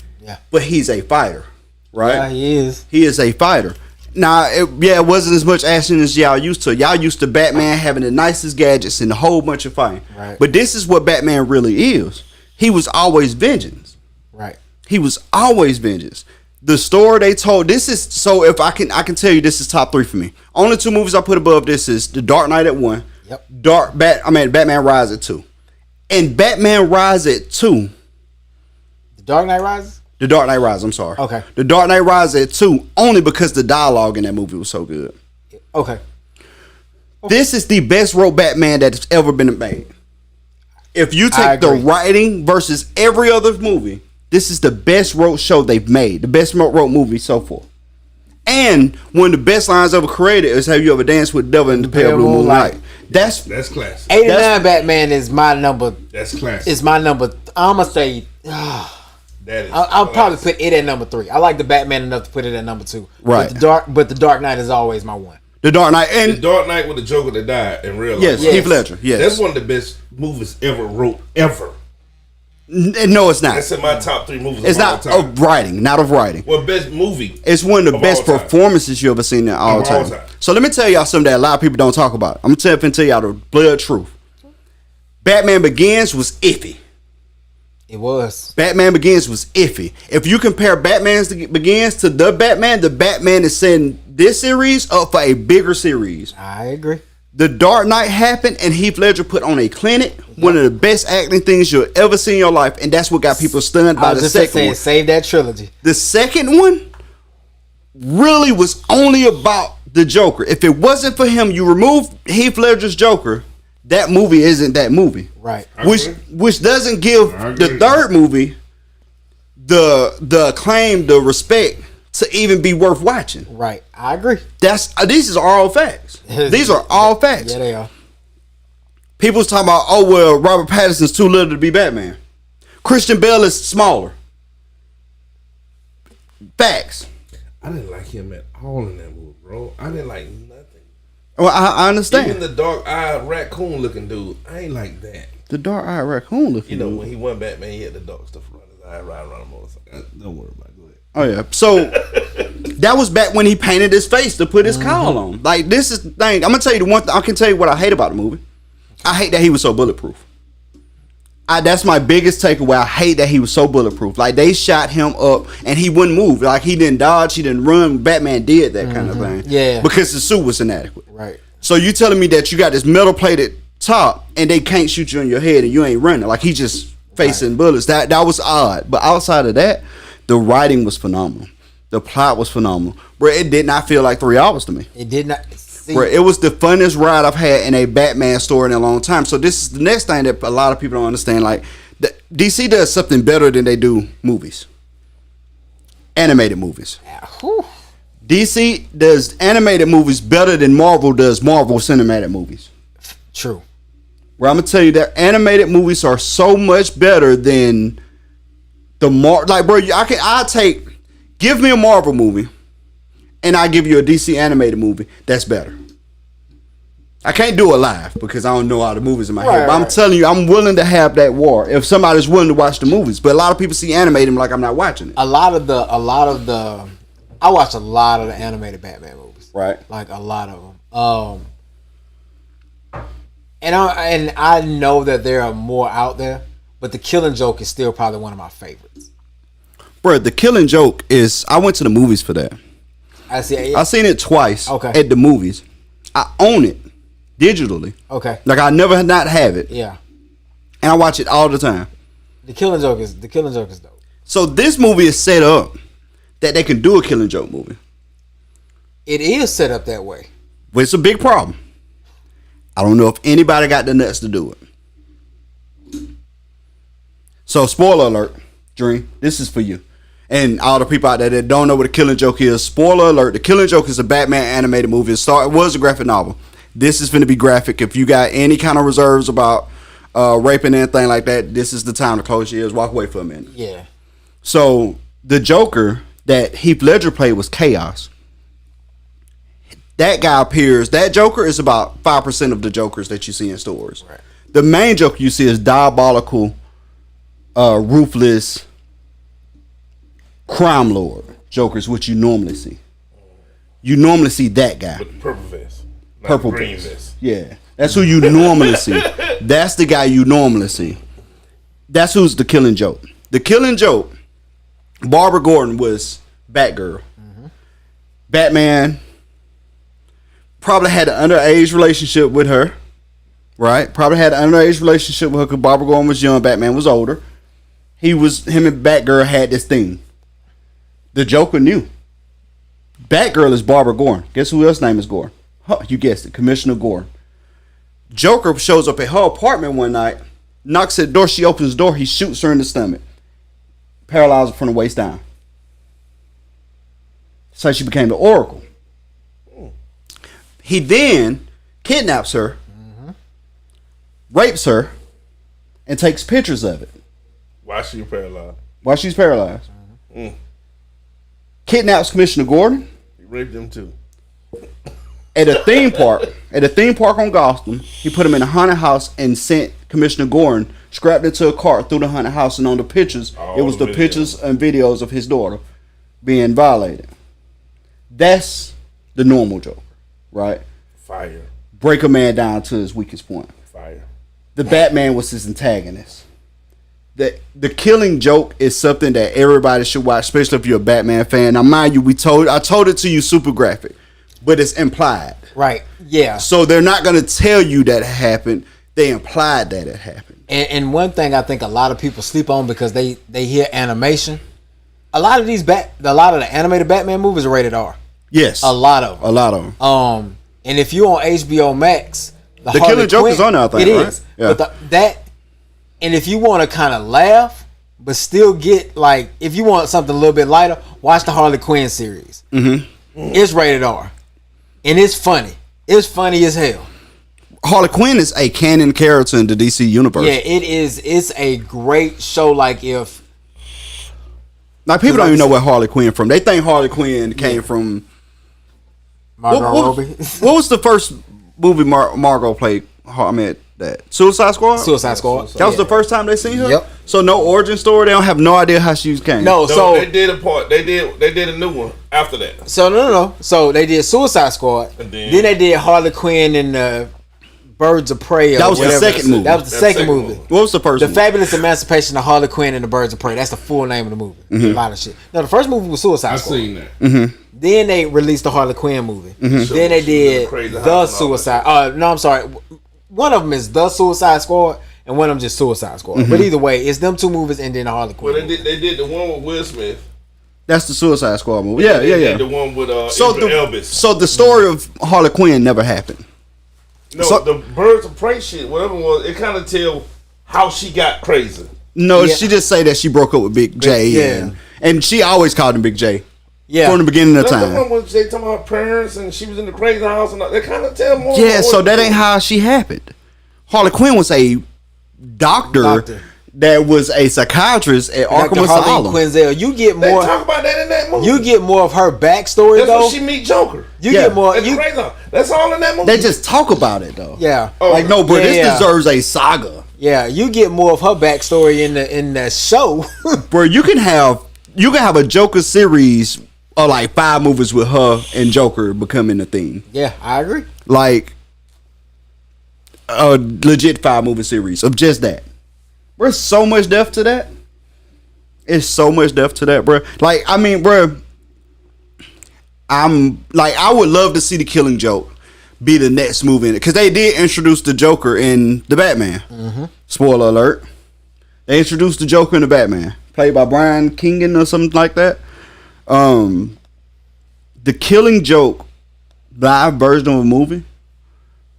but he's a fighter, right? Yeah, he is. He is a fighter. Now, it wasn't as much action as y'all used to. Y'all used to Batman having the nicest gadgets and a whole bunch of fighting. Right. But this is what Batman really is. He was always vengeance. Right. He was always vengeance. The story they told, this is, so if I can tell you this is top 3 for me. Only 2 movies I put above this is The Dark Knight at 1. Yep. Batman Rise at 2. And Batman Rise at 2. The Dark Knight Rises? The Dark Knight Rises, I'm sorry. Okay. The Dark Knight Rises at 2, only because the dialogue in that movie was so good. Okay. This is the best wrote Batman that's ever been made. If you take the writing versus every other movie, this is the best wrote show they've made. The best wrote movie so far. And one of the best lines ever created is "Have you ever danced with the devil in the pale blue moonlight?" That's classic. 89 Batman is my number. That's classic. It's my number. I'm gonna say. I'll probably put it at number 3. I like the Batman enough to put it at number 2. Right. But the Dark Knight is always my 1. The Dark Knight and the Dark Knight with the Joker that died in real life. Yes, Heath Ledger. Yes, that's one of the best movies ever wrote ever. No, it's not. That's in my top 3 movies. It's not of writing, not of writing. Well, best movie. It's one of the best performances you ever seen in all time. So let me tell y'all something that a lot of people don't talk about. I'm gonna tell y'all the blood truth. Batman Begins was iffy. It was. Batman Begins was iffy. If you compare Batman Begins to the Batman is setting this series up for a bigger series. I agree. The Dark Knight happened, and Heath Ledger put on a clinic. One of the best acting things you'll ever see in your life, and that's what got people stunned by the second one. Save that trilogy. The second one really was only about the Joker. If it wasn't for him, you remove Heath Ledger's Joker, that movie isn't that movie. Right. Which doesn't give the third movie the acclaim, the respect to even be worth watching. Right. I agree. These are all facts. These are all facts. Yeah, they are. People's talking about, oh, well, Robert Pattinson's too little to be Batman. Christian Bale is smaller. Facts. I didn't like him at all in that movie, bro. I didn't like nothing. Well, I understand. Even the dark-eyed raccoon looking dude, I ain't like that. The dark-eyed raccoon looking dude? When he went Batman, he had the dark stuff around his eye, right around him. Don't worry about it. Go ahead. Oh, yeah. So, that was back when he painted his face to put his cowl on. Like, this is the thing. I'm going to tell you the one thing. I can tell you what I hate about the movie. I hate that he was so bulletproof. That's my biggest takeaway. I hate that he was so bulletproof. Like, they shot him up and he wouldn't move. Like, he didn't dodge, he didn't run. Batman did that kind of thing. Yeah. Because the suit was inadequate. Right. So you telling me that you got this metal plated top and they can't shoot you in your head and you ain't running. Like, he just facing bullets. That was odd. But outside of that, the writing was phenomenal. The plot was phenomenal. Bro, it did not feel like 3 hours to me. It did not. Bro, it was the funnest ride I've had in a Batman story in a long time. So this is the next thing that a lot of people don't understand. Like, DC does something better than they do movies. Animated movies. Whew. DC does animated movies better than Marvel does Marvel cinematic movies. True. Where I'm gonna tell you that animated movies are so much better than the like, bro. Give me a Marvel movie, and I give you a DC animated movie that's better. I can't do it live because I don't know all the movies in my head. But I'm telling you, I'm willing to have that war if somebody's willing to watch the movies. But a lot of people see animated and like I'm not watching it. I watch a lot of the animated Batman movies. Right. Like a lot of them. And I know that there are more out there, but The Killing Joke is still probably one of my favorites. Bro, The Killing Joke is. I went to the movies for that. I seen it twice. At the movies. I own it digitally. Okay. Like I never not have it. Yeah. And I watch it all the time. The Killing Joke is dope. So this movie is set up that they can do a Killing Joke movie. It is set up that way. But it's a big problem. I don't know if anybody got the nuts to do it. So, spoiler alert, Dream, this is for you. And all the people out there that don't know what a Killing Joke is, spoiler alert, the Killing Joke is a Batman animated movie. It was a graphic novel. This is going to be graphic. If you got any kind of reserves about raping and anything like that, this is the time to close your ears, walk away for a minute. Yeah. So, the Joker that Heath Ledger played was Chaos. That guy appears. That Joker is about 5% of the Jokers that you see in stores. Right. The main Joker you see is diabolical, ruthless, crime lord Jokers, which you normally see. You normally see that guy. With the purple vest. Purple green vest. Yeah. That's who you normally see. That's the guy you normally see. That's who's the Killing Joke. The Killing Joke, Barbara Gordon was Batgirl. Mm-hmm. Batman probably had an underage relationship with her, right? Probably had an underage relationship with her because Barbara Gordon was young, Batman was older. Him and Batgirl had this thing. The Joker knew. Batgirl is Barbara Gordon. Guess who else's name is Gordon? Huh, you guessed it, Commissioner Gordon. Joker shows up at her apartment one night, knocks at the door, she opens the door, he shoots her in the stomach. Paralyzed her from the waist down. So she became the Oracle. He then kidnaps her, rapes her, and takes pictures of it. Why she's paralyzed? While she's paralyzed. Kidnaps Commissioner Gordon. He raped them too. At a theme park on Gotham, he put him in a haunted house and sent Commissioner Gordon strapped into a cart through the haunted house, and on the pictures, it was the pictures and videos of his daughter being violated. That's the normal Joker. Right? Fire. Break a man down to his weakest point. Fire. The Batman was his antagonist. The Killing Joke is something that everybody should watch, especially if you're a Batman fan. Now, mind you, I told it to you super graphic, but it's implied. Right. Yeah. So they're not going to tell you that it happened. They implied that it happened. And one thing I think a lot of people sleep on because they hear animation. A lot of the animated Batman movies are rated R. Yes. A lot of them. And if you on HBO Max, the Killing Joke is on there, I think, it right? is. Yeah. But and if you want to kind of laugh, but still get like, if you want something a little bit lighter, watch the Harlequin series. Mm-hmm. It's rated R, and it's funny. It's funny as hell. Harlequin is a canon character in the DC universe. Yeah, it is. It's a great show. Like people don't even know where Harlequin from. They think Harlequin came from Margot Robbie. What was the first movie Margot played? Suicide Squad? Suicide Squad. That was the first time they seen her? Yep. So no origin story? They don't have no idea how she came? No, so they did a part. They did a new one after that. So no. So they did Suicide Squad. And then they did Harlequin and Birds of Prey. That was the second movie. That was the second movie. What was the first movie? The Fabulous Emancipation of Harlequin and the Birds of Prey. That's the full name of the movie. Mm-hmm. A lot of shit. No, the first movie was Suicide Squad. I seen that. Mm-hmm. Then they released the Harlequin movie. Mm-hmm. Then they did the Suicide. No, I'm sorry. One of them is the Suicide Squad, and one of them just Suicide Squad. Mm-hmm. But either way, it's them two movies and then the Harlequin. Well, they did the one with Will Smith. That's the Suicide Squad movie. Yeah. The one with Elvis. So the story of Harlequin never happened. No, the Birds of Prey shit, whatever it was, it kind of tell how she got crazy. No, she just say that she broke up with Big J. And she always called him Big J. Yeah. From the beginning of That's time. the one where they talking about parents and she was in the crazy house and they kind of tell more. Yeah, so that ain't how she happened. Harlequin was a doctor. That was a psychiatrist at Arkham Asylum. Quinzel, you get more. They talk about that in that movie. You get more of her backstory That's though. when she meet Joker. You get more. That's all in that movie. They just talk about it though. Yeah. Like no, bro, this deserves a saga. Yeah, you get more of her backstory in the show. Bro, you can have a Joker series of like 5 movies with her and Joker becoming a thing. Yeah, I agree. Like a legit 5-movie series of just that. There's so much depth to that. It's so much depth to that, bro. Like, I mean, bro, I would love to see The Killing Joke be the next movie in it, because they did introduce the Joker in the Batman. Mm-hmm. Spoiler alert: they introduced the Joker in the Batman, played by Brian Keegan or something like that. The Killing Joke live version of a movie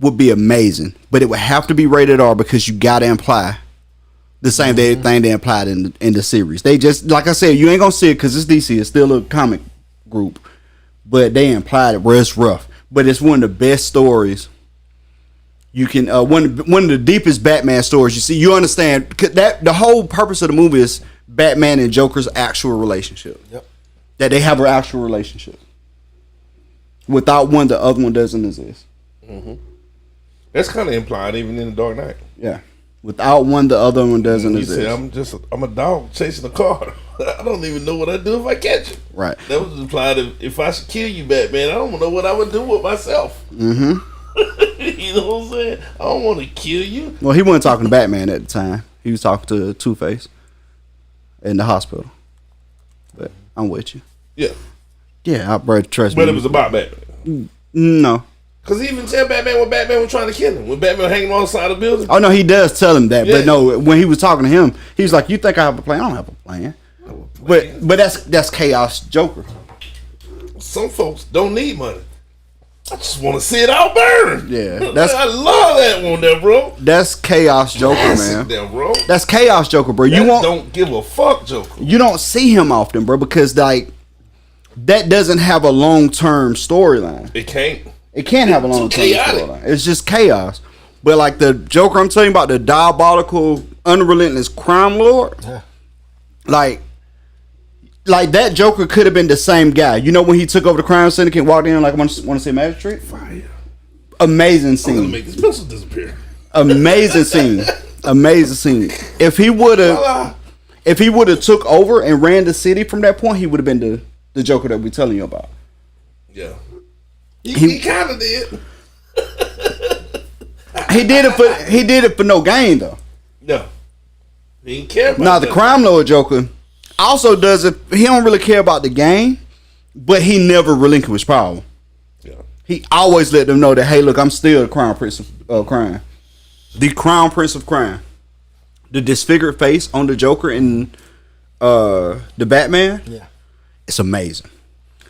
would be amazing, but it would have to be rated R because you gotta imply the same thing they implied in the series. They just, like I said, you ain't gonna see it because it's DC. It's still a comic group, but they implied it where it's rough. But it's one of the best stories you can. One of the deepest Batman stories you see. You understand that the whole purpose of the movie is Batman and Joker's actual relationship. Yep. That they have an actual relationship. Without one, the other one doesn't exist. Mm-hmm. That's kind of implied even in The Dark Knight. Yeah. Without one, the other one doesn't exist. Say, I'm a dog chasing a car. I don't even know what I'd do if I catch it. Right. That was implied if I should kill you, Batman, I don't know what I would do with myself. Mm-hmm. You know what I'm saying? I don't want to kill you. Well, he wasn't talking to Batman at the time. He was talking to Two-Face in the hospital. But I'm with you. Yeah. Yeah, bro, trust me. But it was about Batman. No. Because he even tell Batman when Batman was trying to kill him. When Batman was hanging on the side of the building. Oh, no, he does tell him that. Yeah. But no, when he was talking to him, he was like, you think I have a plan? I don't have a plan. But that's Chaos Joker. Some folks don't need money. I just want to see it all burn. Yeah. I love that one there, bro. That's Chaos Joker, man. There, bro. That's Chaos Joker, bro. Don't give a fuck Joker. You don't see him often, bro, because like that doesn't have a long-term storyline. It can't. It can't have a long-term storyline. It's just chaos. But like the Joker I'm telling you about, the diabolical, unrelentless crime lord, like that Joker could have been the same guy. You know when he took over the crime syndicate and walked in like, want to say magistrate? Fire. Amazing scene. I'm gonna make this pencil disappear. Amazing scene. Amazing scene. If he would have took over and ran the city from that point, he would have been the Joker that we're telling you about. Yeah. He kind of did. He did it for no gain though. No. He didn't care about Now the crime lord Joker also does it. He don't really care about the game, but he never relinquished power. Yeah. He always let them know that, hey, look, I'm still the crown prince of crime. The crown prince of crime. The disfigured face on the Joker in the Batman. Yeah. It's amazing.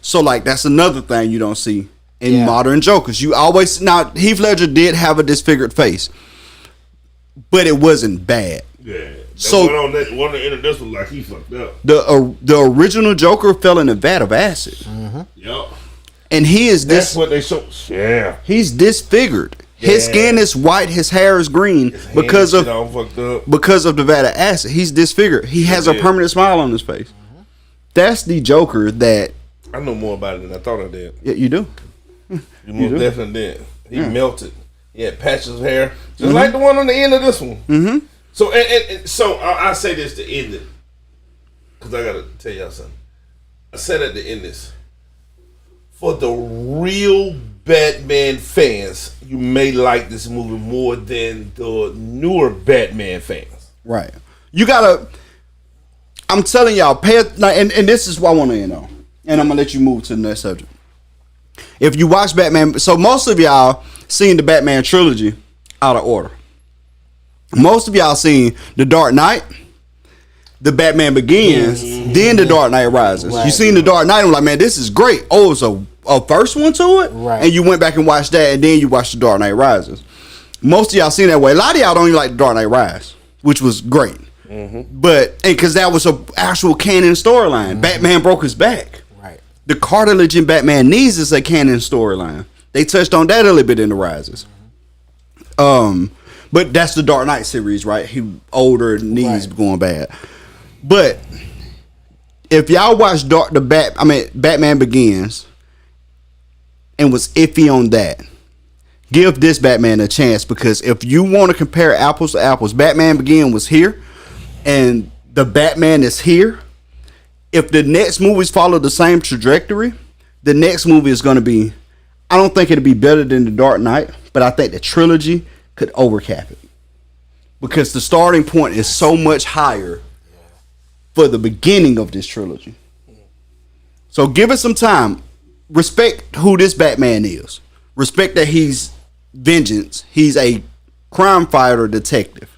So like that's another thing you don't see in modern Jokers. You always now Heath Ledger did have a disfigured face, but it wasn't bad. Yeah. So one of the internet was like he fucked up. The original Joker fell in a vat of acid. Mm-hmm. Yep. And that's what they show. Yeah. He's disfigured. Yeah. His skin is white. His hair is green because of the vat of acid. He's disfigured. He has a permanent smile on his face. Mm-hmm. That's the Joker that I know more about it than I thought I did. Yeah, you do. You most definitely did. He melted. He had patches of hair, just like the one on the end of this one. Mm-hmm. So and so I say this to end it, because I gotta tell y'all something. I said at the end this, for the real Batman fans, you may like this movie more than the newer Batman fans. Right. You gotta. I'm telling y'all, and this is what I want to end on, and I'm gonna let you move to the next subject. If you watch Batman, so most of y'all seen the Batman trilogy out of order. Most of y'all seen The Dark Knight, The Batman Begins, then The Dark Knight Rises. Right. You seen The Dark Knight and like, man, this is great. Oh, it's a first one to it? Right. And you went back and watched that, and then you watched The Dark Knight Rises. Most of y'all seen that way. A lot of y'all don't even like The Dark Knight Rise, which was great. But because that was a actual canon storyline, Batman broke his back. Right. The cartilage in Batman knees is a canon storyline. They touched on that a little bit in the Rises. But that's the Dark Knight series, right? He older, knees going bad. But if y'all watch Batman Begins and was iffy on that, give this Batman a chance, because if you want to compare apples to apples, Batman Begins was here and the Batman is here. If the next movies follow the same trajectory, the next movie is going to be, I don't think it'll be better than the Dark Knight, but I think the trilogy could overcap it, because the starting point is so much higher for the beginning of this trilogy. So give it some time. Respect who this Batman is. Respect that he's vengeance. He's a crime fighter detective.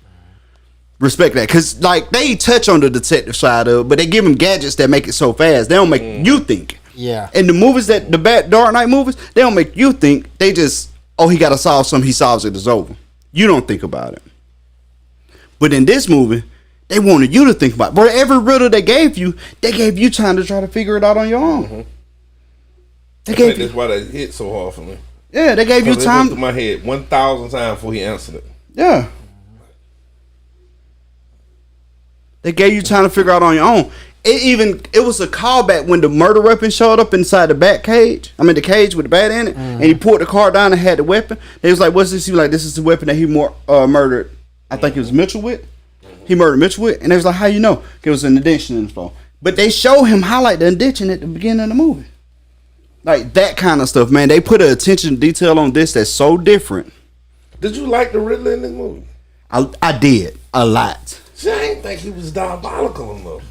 Respect that, because like they touch on the detective side of it, but they give him gadgets that make it so fast they don't make you think. Yeah. In the movies, that the Dark Knight movies, they don't make you think. They just, he got to solve something. He solves it. It's over. You don't think about it. But in this movie, they wanted you to think about it. But every riddle they gave you time to try to figure it out on your own. I think that's why that hit so hard for me. Yeah, they gave you time. It went through my head 1,000 times before he answered it. Yeah. They gave you time to figure out on your own. It was a callback when the murder weapon showed up inside the bat cage. I mean the cage with the bat in it, and he pulled the car down and had the weapon. They was like, "What's this?" He was like, "This is the weapon that he murdered." I think it was Mitchell with. He murdered Mitchell with, and they was like, "How you know?" It was an indentation in the phone. But they show him highlight the indentation at the beginning of the movie, like that kind of stuff. Man, they put an attention to detail on this that's so different. Did you like the Riddler in this movie? I did a lot. See, I didn't think he was diabolical enough.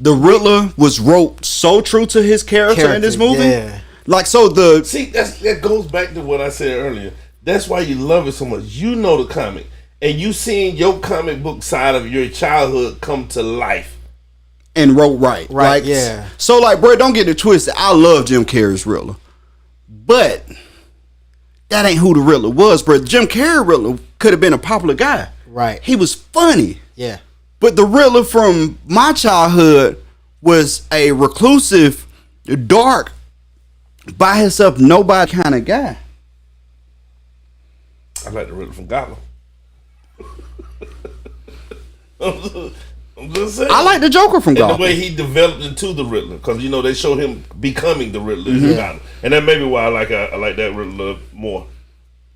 The Riddler was wrote so true to his character in this movie. Yeah. Like, so that goes back to what I said earlier. That's why you love it so much. You know the comic, and you seeing your comic book side of your childhood come to life. And wrote right. Right, like, yeah. So, like, bro, don't get it twisted. I love Jim Carrey's Riddler. But that ain't who the Riddler was, bro. Jim Carrey Riddler could have been a popular guy. Right. He was funny. Yeah. But the Riddler from my childhood was a reclusive, dark, by himself, nobody kind of guy. I like the Riddler from Gotham. I'm just saying. I like the Joker from Gotham. And the way he developed into the Riddler, because you know they showed him becoming the Riddler in Gotham, and that may be why I like that Riddler more.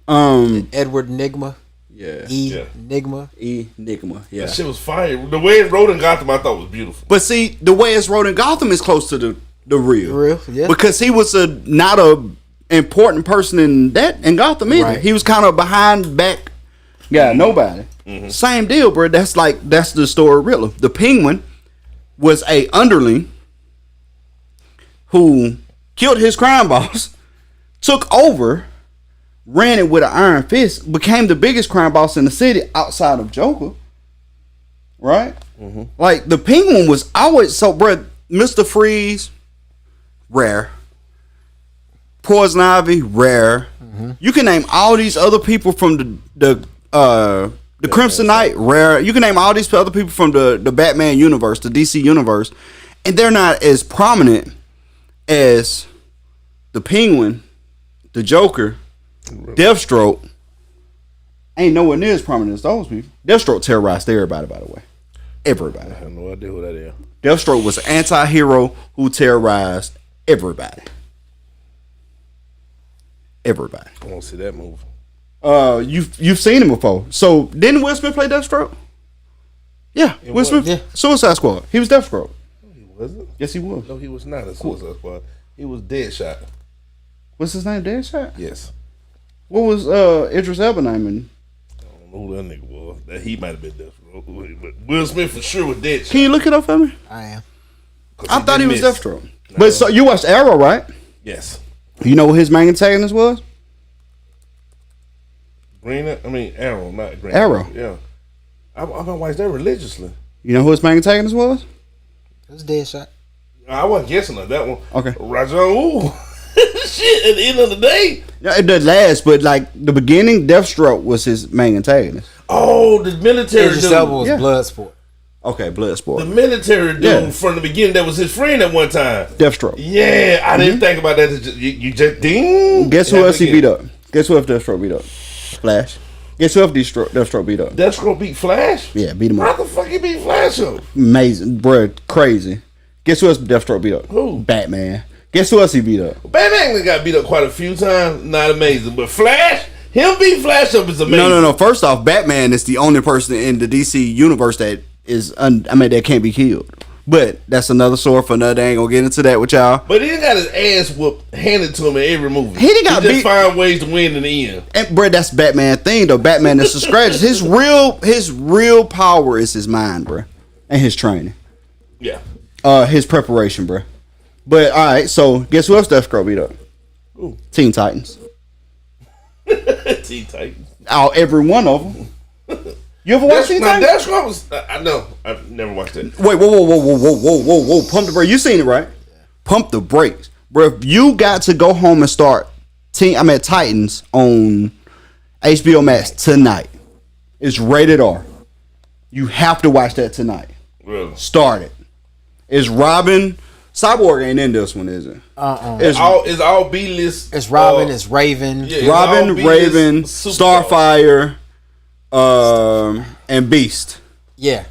Edward Nigma. Yeah. Enigma. Yeah. That shit was fire. The way it's wrote in Gotham, I thought was beautiful. But see, the way it's wrote in Gotham is close to the real. Yeah. Because he was not a important person in Gotham either. Right. He was kind of behind back guy, nobody. Same deal, bro. That's the story of Riddler. The Penguin was a underling who killed his crime boss, took over, ran it with an iron fist, became the biggest crime boss in the city outside of Joker. Right? Like, the Penguin was always, so, bro, Mr. Freeze, rare. Poison Ivy, rare. You can name all these other people from the Crimson Knight, rare. You can name all these other people from the Batman universe, the DC universe, and they're not as prominent as the Penguin, the Joker, Deathstroke. Ain't nowhere near as prominent as those people. Deathstroke terrorized everybody, by the way. Everybody. I have no idea who that is. Deathstroke was an anti-hero who terrorized everybody. Everybody. I want to see that movie. You've seen him before. So didn't Will Smith play Deathstroke? Yeah, Will Smith. Yeah. Suicide Squad. He was Deathstroke. No, he wasn't. Yes, he was. No, he was not a Suicide Squad. He was Deadshot. What's his name? Deadshot. Yes. What was Idris Elba name? I don't know who that nigga was. That he might have been Deathstroke, but Will Smith for sure was Deadshot. Can you look it up for me? I am. I thought he was Deathstroke. But so you watched Arrow, right? Yes. You know what his main antagonist was? Arrow, not Green. Arrow. Yeah. I watched that religiously. You know who his main antagonist was? It was Deadshot. I wasn't guessing on that one. Okay. Rajon. shit at the end of the day. Yeah, it does last, but like the beginning, Deathstroke was his main antagonist. Oh, the military Idris dude. Elba was Bloodsport. Okay, Bloodsport. The military dude from the beginning that was his friend at one time. Deathstroke. Yeah, I didn't think about that. You just ding. Guess who else he beat up? Guess who else Deathstroke beat up? Flash. Guess who else Deathstroke beat up? Deathstroke beat Flash? Yeah, beat him up. How the fuck he beat Flash up? Amazing, bro, crazy. Guess who else Deathstroke beat up? Who? Batman. Guess who else he beat up? Batman got beat up quite a few times. Not amazing, but Flash, him beat Flash up is amazing. No. First off, Batman is the only person in the DC universe that is, that can't be killed. But that's another story for another day. I ain't gonna get into that with y'all. But he done got his ass whooped, handed to him in every movie. He just beat. Find ways to win in the end. And bro, that's Batman thing though. Batman is the scratch. His real power is his mind, bro, and his training. Yeah. His preparation, bro. But all right, so guess who else Deathstroke beat up? Ooh. Teen Titans. Teen Titans. Every one of them. You ever watch Teen Titans? Deathstroke was. I know. I've never watched it. Wait, whoa. Pump the brakes. You seen it, right? Pump the brakes. Bro, if you got to go home and start Titans on HBO Max tonight. It's rated R. You have to watch that tonight. Really? Start it. It's Robin. Cyborg ain't in this one, is it? It's all B-list. It's Robin. It's Raven. Yeah, Robin, Raven, Starfire, and Beast. Yeah.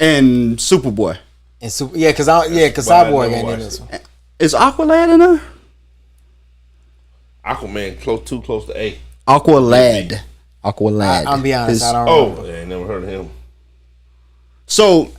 And Superboy. And because Cyborg ain't in this one. Is Aqualad in there? Aquaman too close to A. Aqualad. I'll be honest, I don't know. Oh, I ain't never heard of him. So,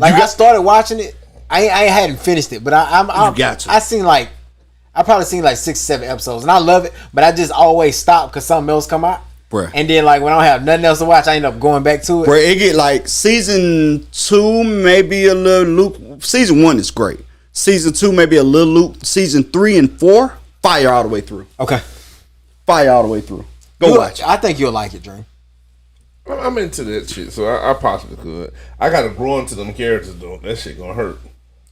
I started watching it. I hadn't finished it, but I got to. I probably seen like 6 or 7 episodes, and I love it. But I just always stop because something else come out. Bruh. And then like when I don't have nothing else to watch, I end up going back to it. Bro, it get like season 2, maybe a little loop. Season 1 is great. Season 2, maybe a little loop. Season 3 and 4, fire all the way through. Okay. Fire all the way through. Go watch it. I think you'll like it, Dream. I'm into that shit, so I possibly could. I gotta grow into them characters though. That shit gonna hurt.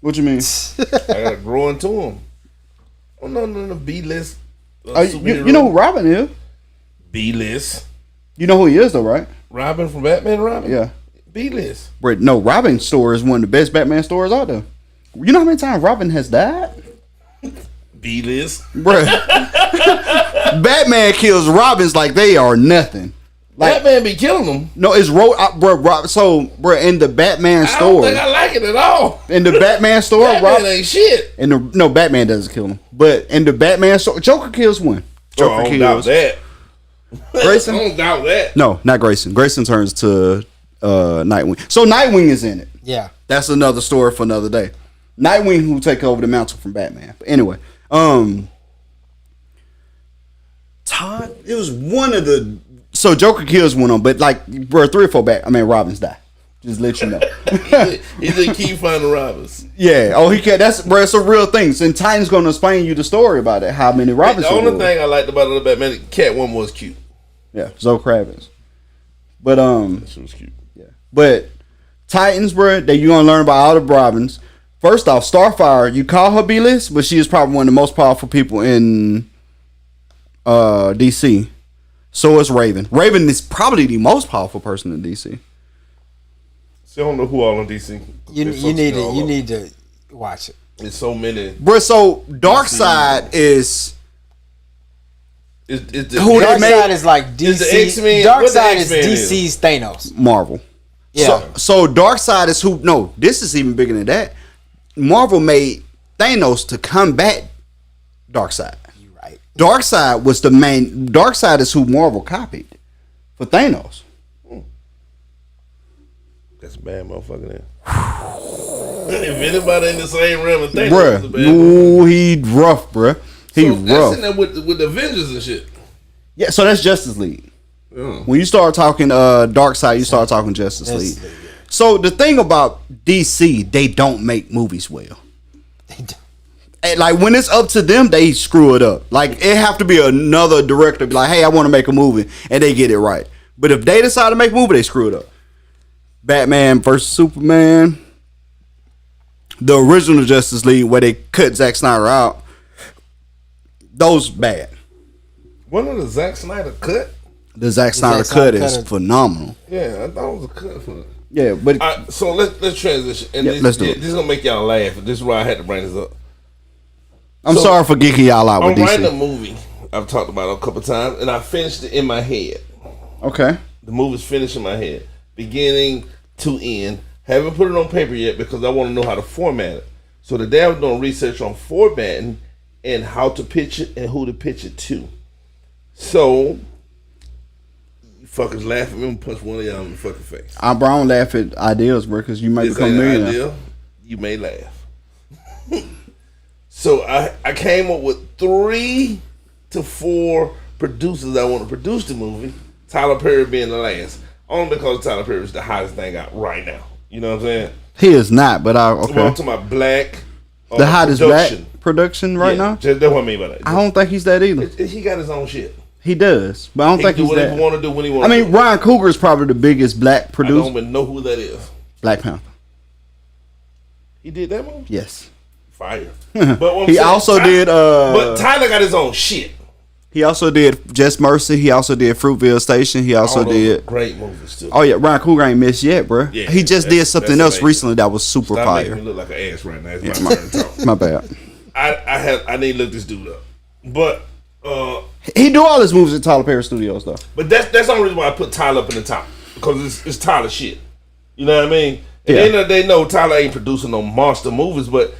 What you mean? I gotta grow into them. Oh no, B-list. You know who Robin is? B-list. You know who he is though, right? Robin from Batman and Robin? Yeah. B-list. Bro, no, Robin's story is one of the best Batman stories out there. You know how many times Robin has died? B-list. Bro. Batman kills Robins like they are nothing. Like, Batman be killing them. No, it's so in the Batman story. I don't think I like it at all. In the Batman story, Batman ain't shit. No, Batman doesn't kill him. But in the Batman story, Joker kills one. Joker I don't kills doubt that. Grayson. I don't doubt that. No, not Grayson. Grayson turns to Nightwing. So Nightwing is in it. Yeah, that's another story for another day. Nightwing who take over the mantle from Batman. But anyway, Todd. It was one of the. So Joker kills one of them, but like, bro, 3 or 4 back. Robins die. Just let you know. He just keep finding Robins. Yeah. Oh, he can't. That's bro. It's a real thing. And Titan's gonna explain you the story about it. How many Robins? The only thing I liked about the Batman, Catwoman was cute. Yeah, Zoe Kravitz. But she was cute. Yeah. But Titans, bro, that you gonna learn about all the Robins. First off, Starfire, you call her B-list, but she is probably one of the most powerful people in DC. So is Raven. Raven is probably the most powerful person in DC. See, I don't know who all in DC. You need to watch it. There's so many. Bro, so Darkseid is who Darkseid is like DC. Is the X-Men, Darkseid is DC's Thanos. Marvel. Yeah. So Darkseid is who? No, this is even bigger than that. Marvel made Thanos to combat Darkseid. You're right. Darkseid was the main. Darkseid is who Marvel copied for Thanos. That's a bad motherfucker there. If anybody in the same realm of Thanos, bruh, ooh, he rough, bruh. He rough. That's in there with the Avengers and shit. Yeah, so that's Justice League. When you start talking Darkseid, you start talking Justice League. So the thing about DC, they don't make movies well. They don't. And like when it's up to them, they screw it up. Like it have to be another director be like, hey, I want to make a movie, and they get it right. But if they decide to make a movie, they screw it up. Batman versus Superman, the original Justice League where they cut Zack Snyder out. Those bad. One of the Zack Snyder cut. The Zack Snyder cut is phenomenal. Yeah, I thought it was a cut for it. Yeah, but so let's transition. And let's do it. This is gonna make y'all laugh. This is why I had to bring this up. I'm sorry for geeking y'all out with DC. I'm writing a movie. I've talked about it a couple times, and I finished it in my head. Okay. The movie's finished in my head, beginning to end. Haven't put it on paper yet because I want to know how to format it. So today I was doing research on formatting and how to pitch it and who to pitch it to. So, you fuckers laugh at me and punch one of y'all in the fucking face. Bro, I don't laugh at ideas, bro, because you might become millionaire. You may laugh. So I came up with 3 to 4 producers I want to produce the movie. Tyler Perry being the last. Only because Tyler Perry is the hottest thing out right now. You know what I'm saying? He is not, but okay. Well, I'm talking about black. The hottest black production right now? That's what I mean by that. I don't think he's that either. He got his own shit. He does, but I don't think he's that. He can do whatever he want to do when he wants to. I mean, Ryan Coogler is probably the biggest black producer. I don't even know who that is. Black Panther. He did that movie? Yes. Fire. But he also did. But Tyler got his own shit. He also did Just Mercy. He also did Fruitville Station. He also did great movies too. Oh yeah, Ryan Coogler ain't missed yet, bro. Yeah, he just did something else recently that was super fire. Making me look like an ass right now. It's my turn to talk. My bad. I need to look this dude up, but he do all his movies at Tyler Perry Studios though. But that's the only reason why I put Tyler up in the top because it's Tyler shit. You know what I mean? At the end of the day, no, Tyler ain't producing no monster movies, but.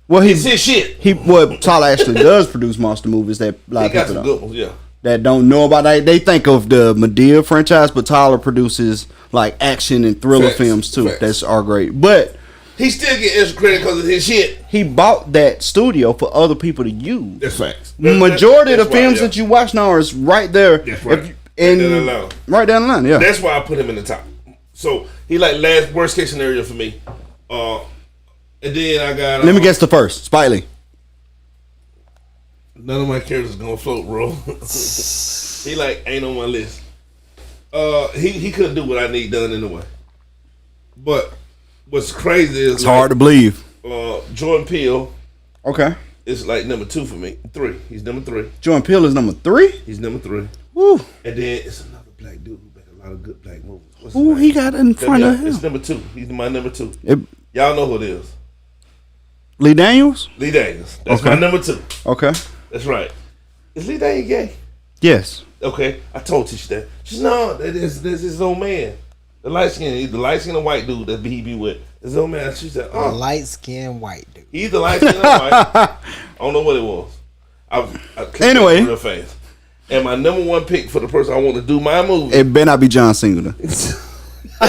Well, it's his shit. Tyler actually does produce monster movies that a lot of people some good ones, yeah. That don't know about that. They think of the Madea franchise, but Tyler produces like action and thriller films too. That's are great. But he still get extra credit because of his shit. He bought that studio for other people to use. That's facts. Majority of the films that you watch now is right there. That's right. Right down the line, yeah. That's why I put him in the top. So he like worst case scenario for me. And then I got. Let me guess the first. Spike Lee. None of my characters gonna float, bro. He like ain't on my list. He couldn't do what I need done anyway. But what's crazy is it's hard to believe. Jordan Peele. Okay. It's like number 2 for me. 3. He's number 3. Jordan Peele is number 3. He's number 3. Woo. And then it's another black dude who made a lot of good black movies. Who he got in front of him? It's number 2. He's my number 2. Y'all know who it is. Lee Daniels? Lee Daniels. That's my number 2. Okay. That's right. Is Lee Daniels gay? Yes. Okay. I told Tisha that. She's no, that's his old man. The light skinned white dude that he be with. His old man. She said, oh. Light skinned white dude. He's the light skinned white. I don't know what it was. I anyway. Real fast. And my number 1 pick for the person I want to do my movie. It better not be John Singleton. I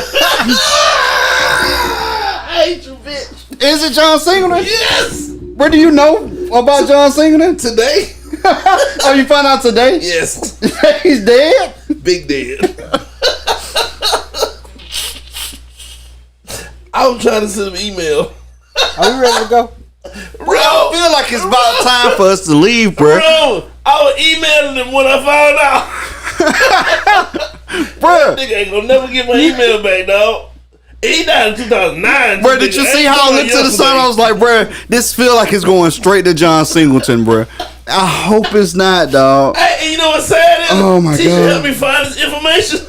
hate you, bitch. Is it John Singleton? Yes. Where do you know about John Singleton? Today. Oh, you found out today? Yes. He's dead? Big dead. I was trying to send him an email. Are we ready to go? Bro, I feel like it's about time for us to leave, bro. Bro, I was emailing him when I found out. Bro. That nigga ain't gonna never get my email back, dog. He died in 2009. Bro, did you see how I looked to the sun? I was like, bro, this feel like it's going straight to John Singleton, bro. I hope it's not, dog. Hey, you know what's sad is? Oh my Tisha God. helped me find this information.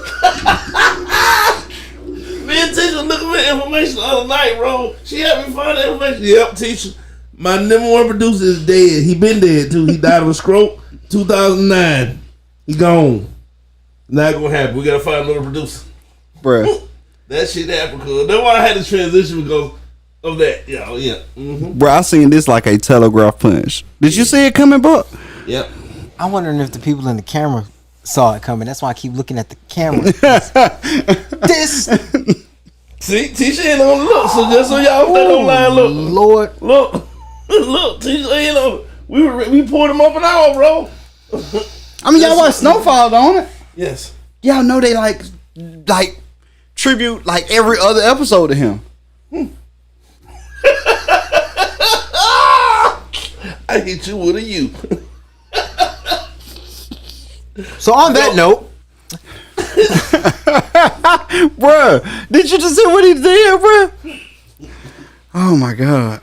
Me and Tisha looking for information the other night, bro. She helped me find the information. Yep, Tisha. My number 1 producer is dead. He been dead too. He died of a stroke 2009. He gone. Not gonna happen. We gotta find another producer. Bro. That shit happened because that's why I had to transition because of that. Yeah, yeah. Mm-hmm. Bro, I seen this like a telegraph punch. Did you see it coming, bro? Yep. I'm wondering if the people in the camera saw it coming. That's why I keep looking at the camera. This. See, Tisha ain't on look. So just so y'all stay on line, look. Lord. Look. Look, Tisha ain't on. We poured him up an hour, bro. I mean, y'all watch Snowfall, don't it? Yes. Y'all know they like tribute like every other episode to him. I hit you with a U. So on that note, bruh, did you just see what he did, bruh? Oh my God.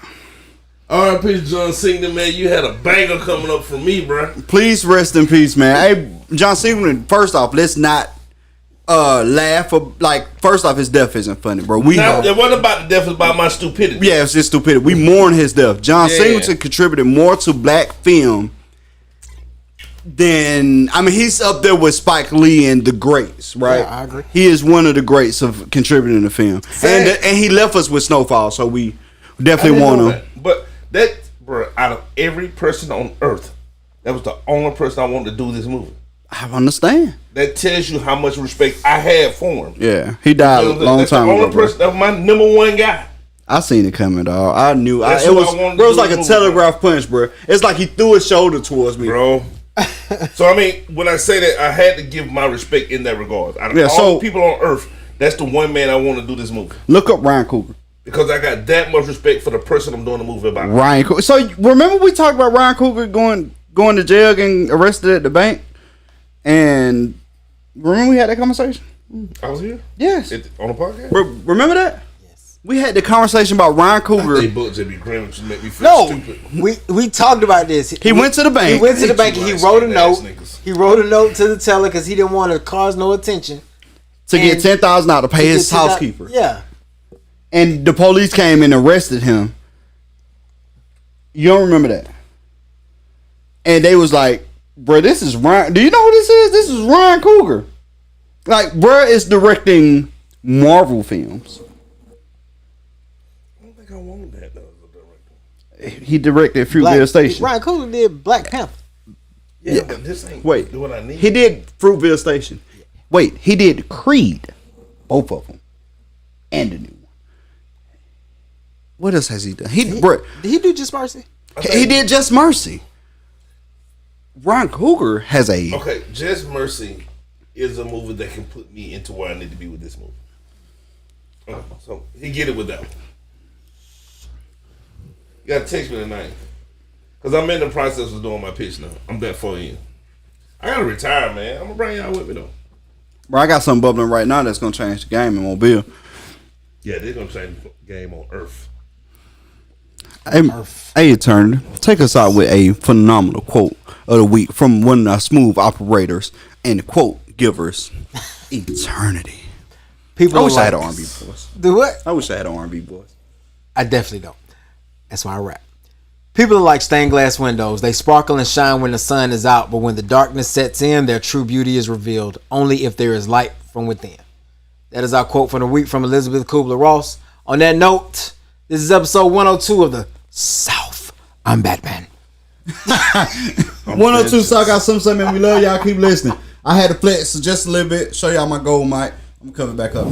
R.I.P. John Cena, man. You had a banger coming up from me, bro. Please rest in peace, man. Hey, John Cena. First off, let's not laugh. First off, his death isn't funny, bro. It wasn't about the death. It was about my stupidity. Yeah, it's just stupidity. We mourn his death. John Cena contributed more to black film than he's up there with Spike Lee and the greats, right? Yeah, I agree. He is one of the greats of contributing to film, and he left us with Snowfall, so we definitely want him. But that, bro, out of every person on earth, that was the only person I wanted to do this movie. I understand. That tells you how much respect I had for him. Yeah, he died a long time ago. That was my number one guy. I seen it coming, dog. I knew. It was like a telegraph punch, bro. It's like he threw his shoulder towards me, bro. So when I say that, I had to give my respect in that regard. Out of all the people on earth, that's the one man I want to do this movie. Look up Ryan Coogler. Because I got that much respect for the person I'm doing the movie about. Ryan Coogler. So remember we talked about Ryan Coogler going to jail, getting arrested at the bank, and remember we had that conversation. I was here. Yes, on the podcast. Remember that? Yes. We had the conversation about Ryan Coogler. They books that be grim to make me feel stupid. We talked about this. He went to the bank. He went to the bank and he wrote a note. He wrote a note to the teller because he didn't want to cause no attention. To get $10,000 to pay his housekeeper. Yeah. And the police came and arrested him. You don't remember that? And they was like, bro, this is Ryan. Do you know who this is? This is Ryan Coogler. Like, bro is directing Marvel films. I don't think I want that as a director. He directed Fruitvale Station. Ryan Coogler did Black Panther. Yeah, but this ain't what I need. He did Fruitvale Station. Wait, he did Creed. Both of them. And the new one. What else has he done? Did he do Just Mercy? He did Just Mercy. Ryan Coogler has a... Okay, Just Mercy is a movie that can put me into where I need to be with this movie. So he get it with that one. You gotta text me tonight. Because I'm in the process of doing my pitch now. I'm that far in. I gotta retire, man. I'm gonna bring y'all with me though. Bro, I got something bubbling right now that's gonna change the game in Mobile. Yeah, they're gonna change the game on Earth. Hey, Eternity, take us out with a phenomenal quote of the week from one of our smooth operators and the quote givers, Eternity. I wish I had an R&B voice. Do what? I wish I had an R&B voice. I definitely don't. That's why I rap. People are like stained glass windows. They sparkle and shine when the sun is out, but when the darkness sets in, their true beauty is revealed only if there is light from within. That is our quote for the week from Elizabeth Kubler-Ross. On that note, this is episode 102 of the South. I'm Batman. 102 South got something, and we love y'all. Keep listening. I had to flex just a little bit, show y'all my gold mic. I'm coming back up.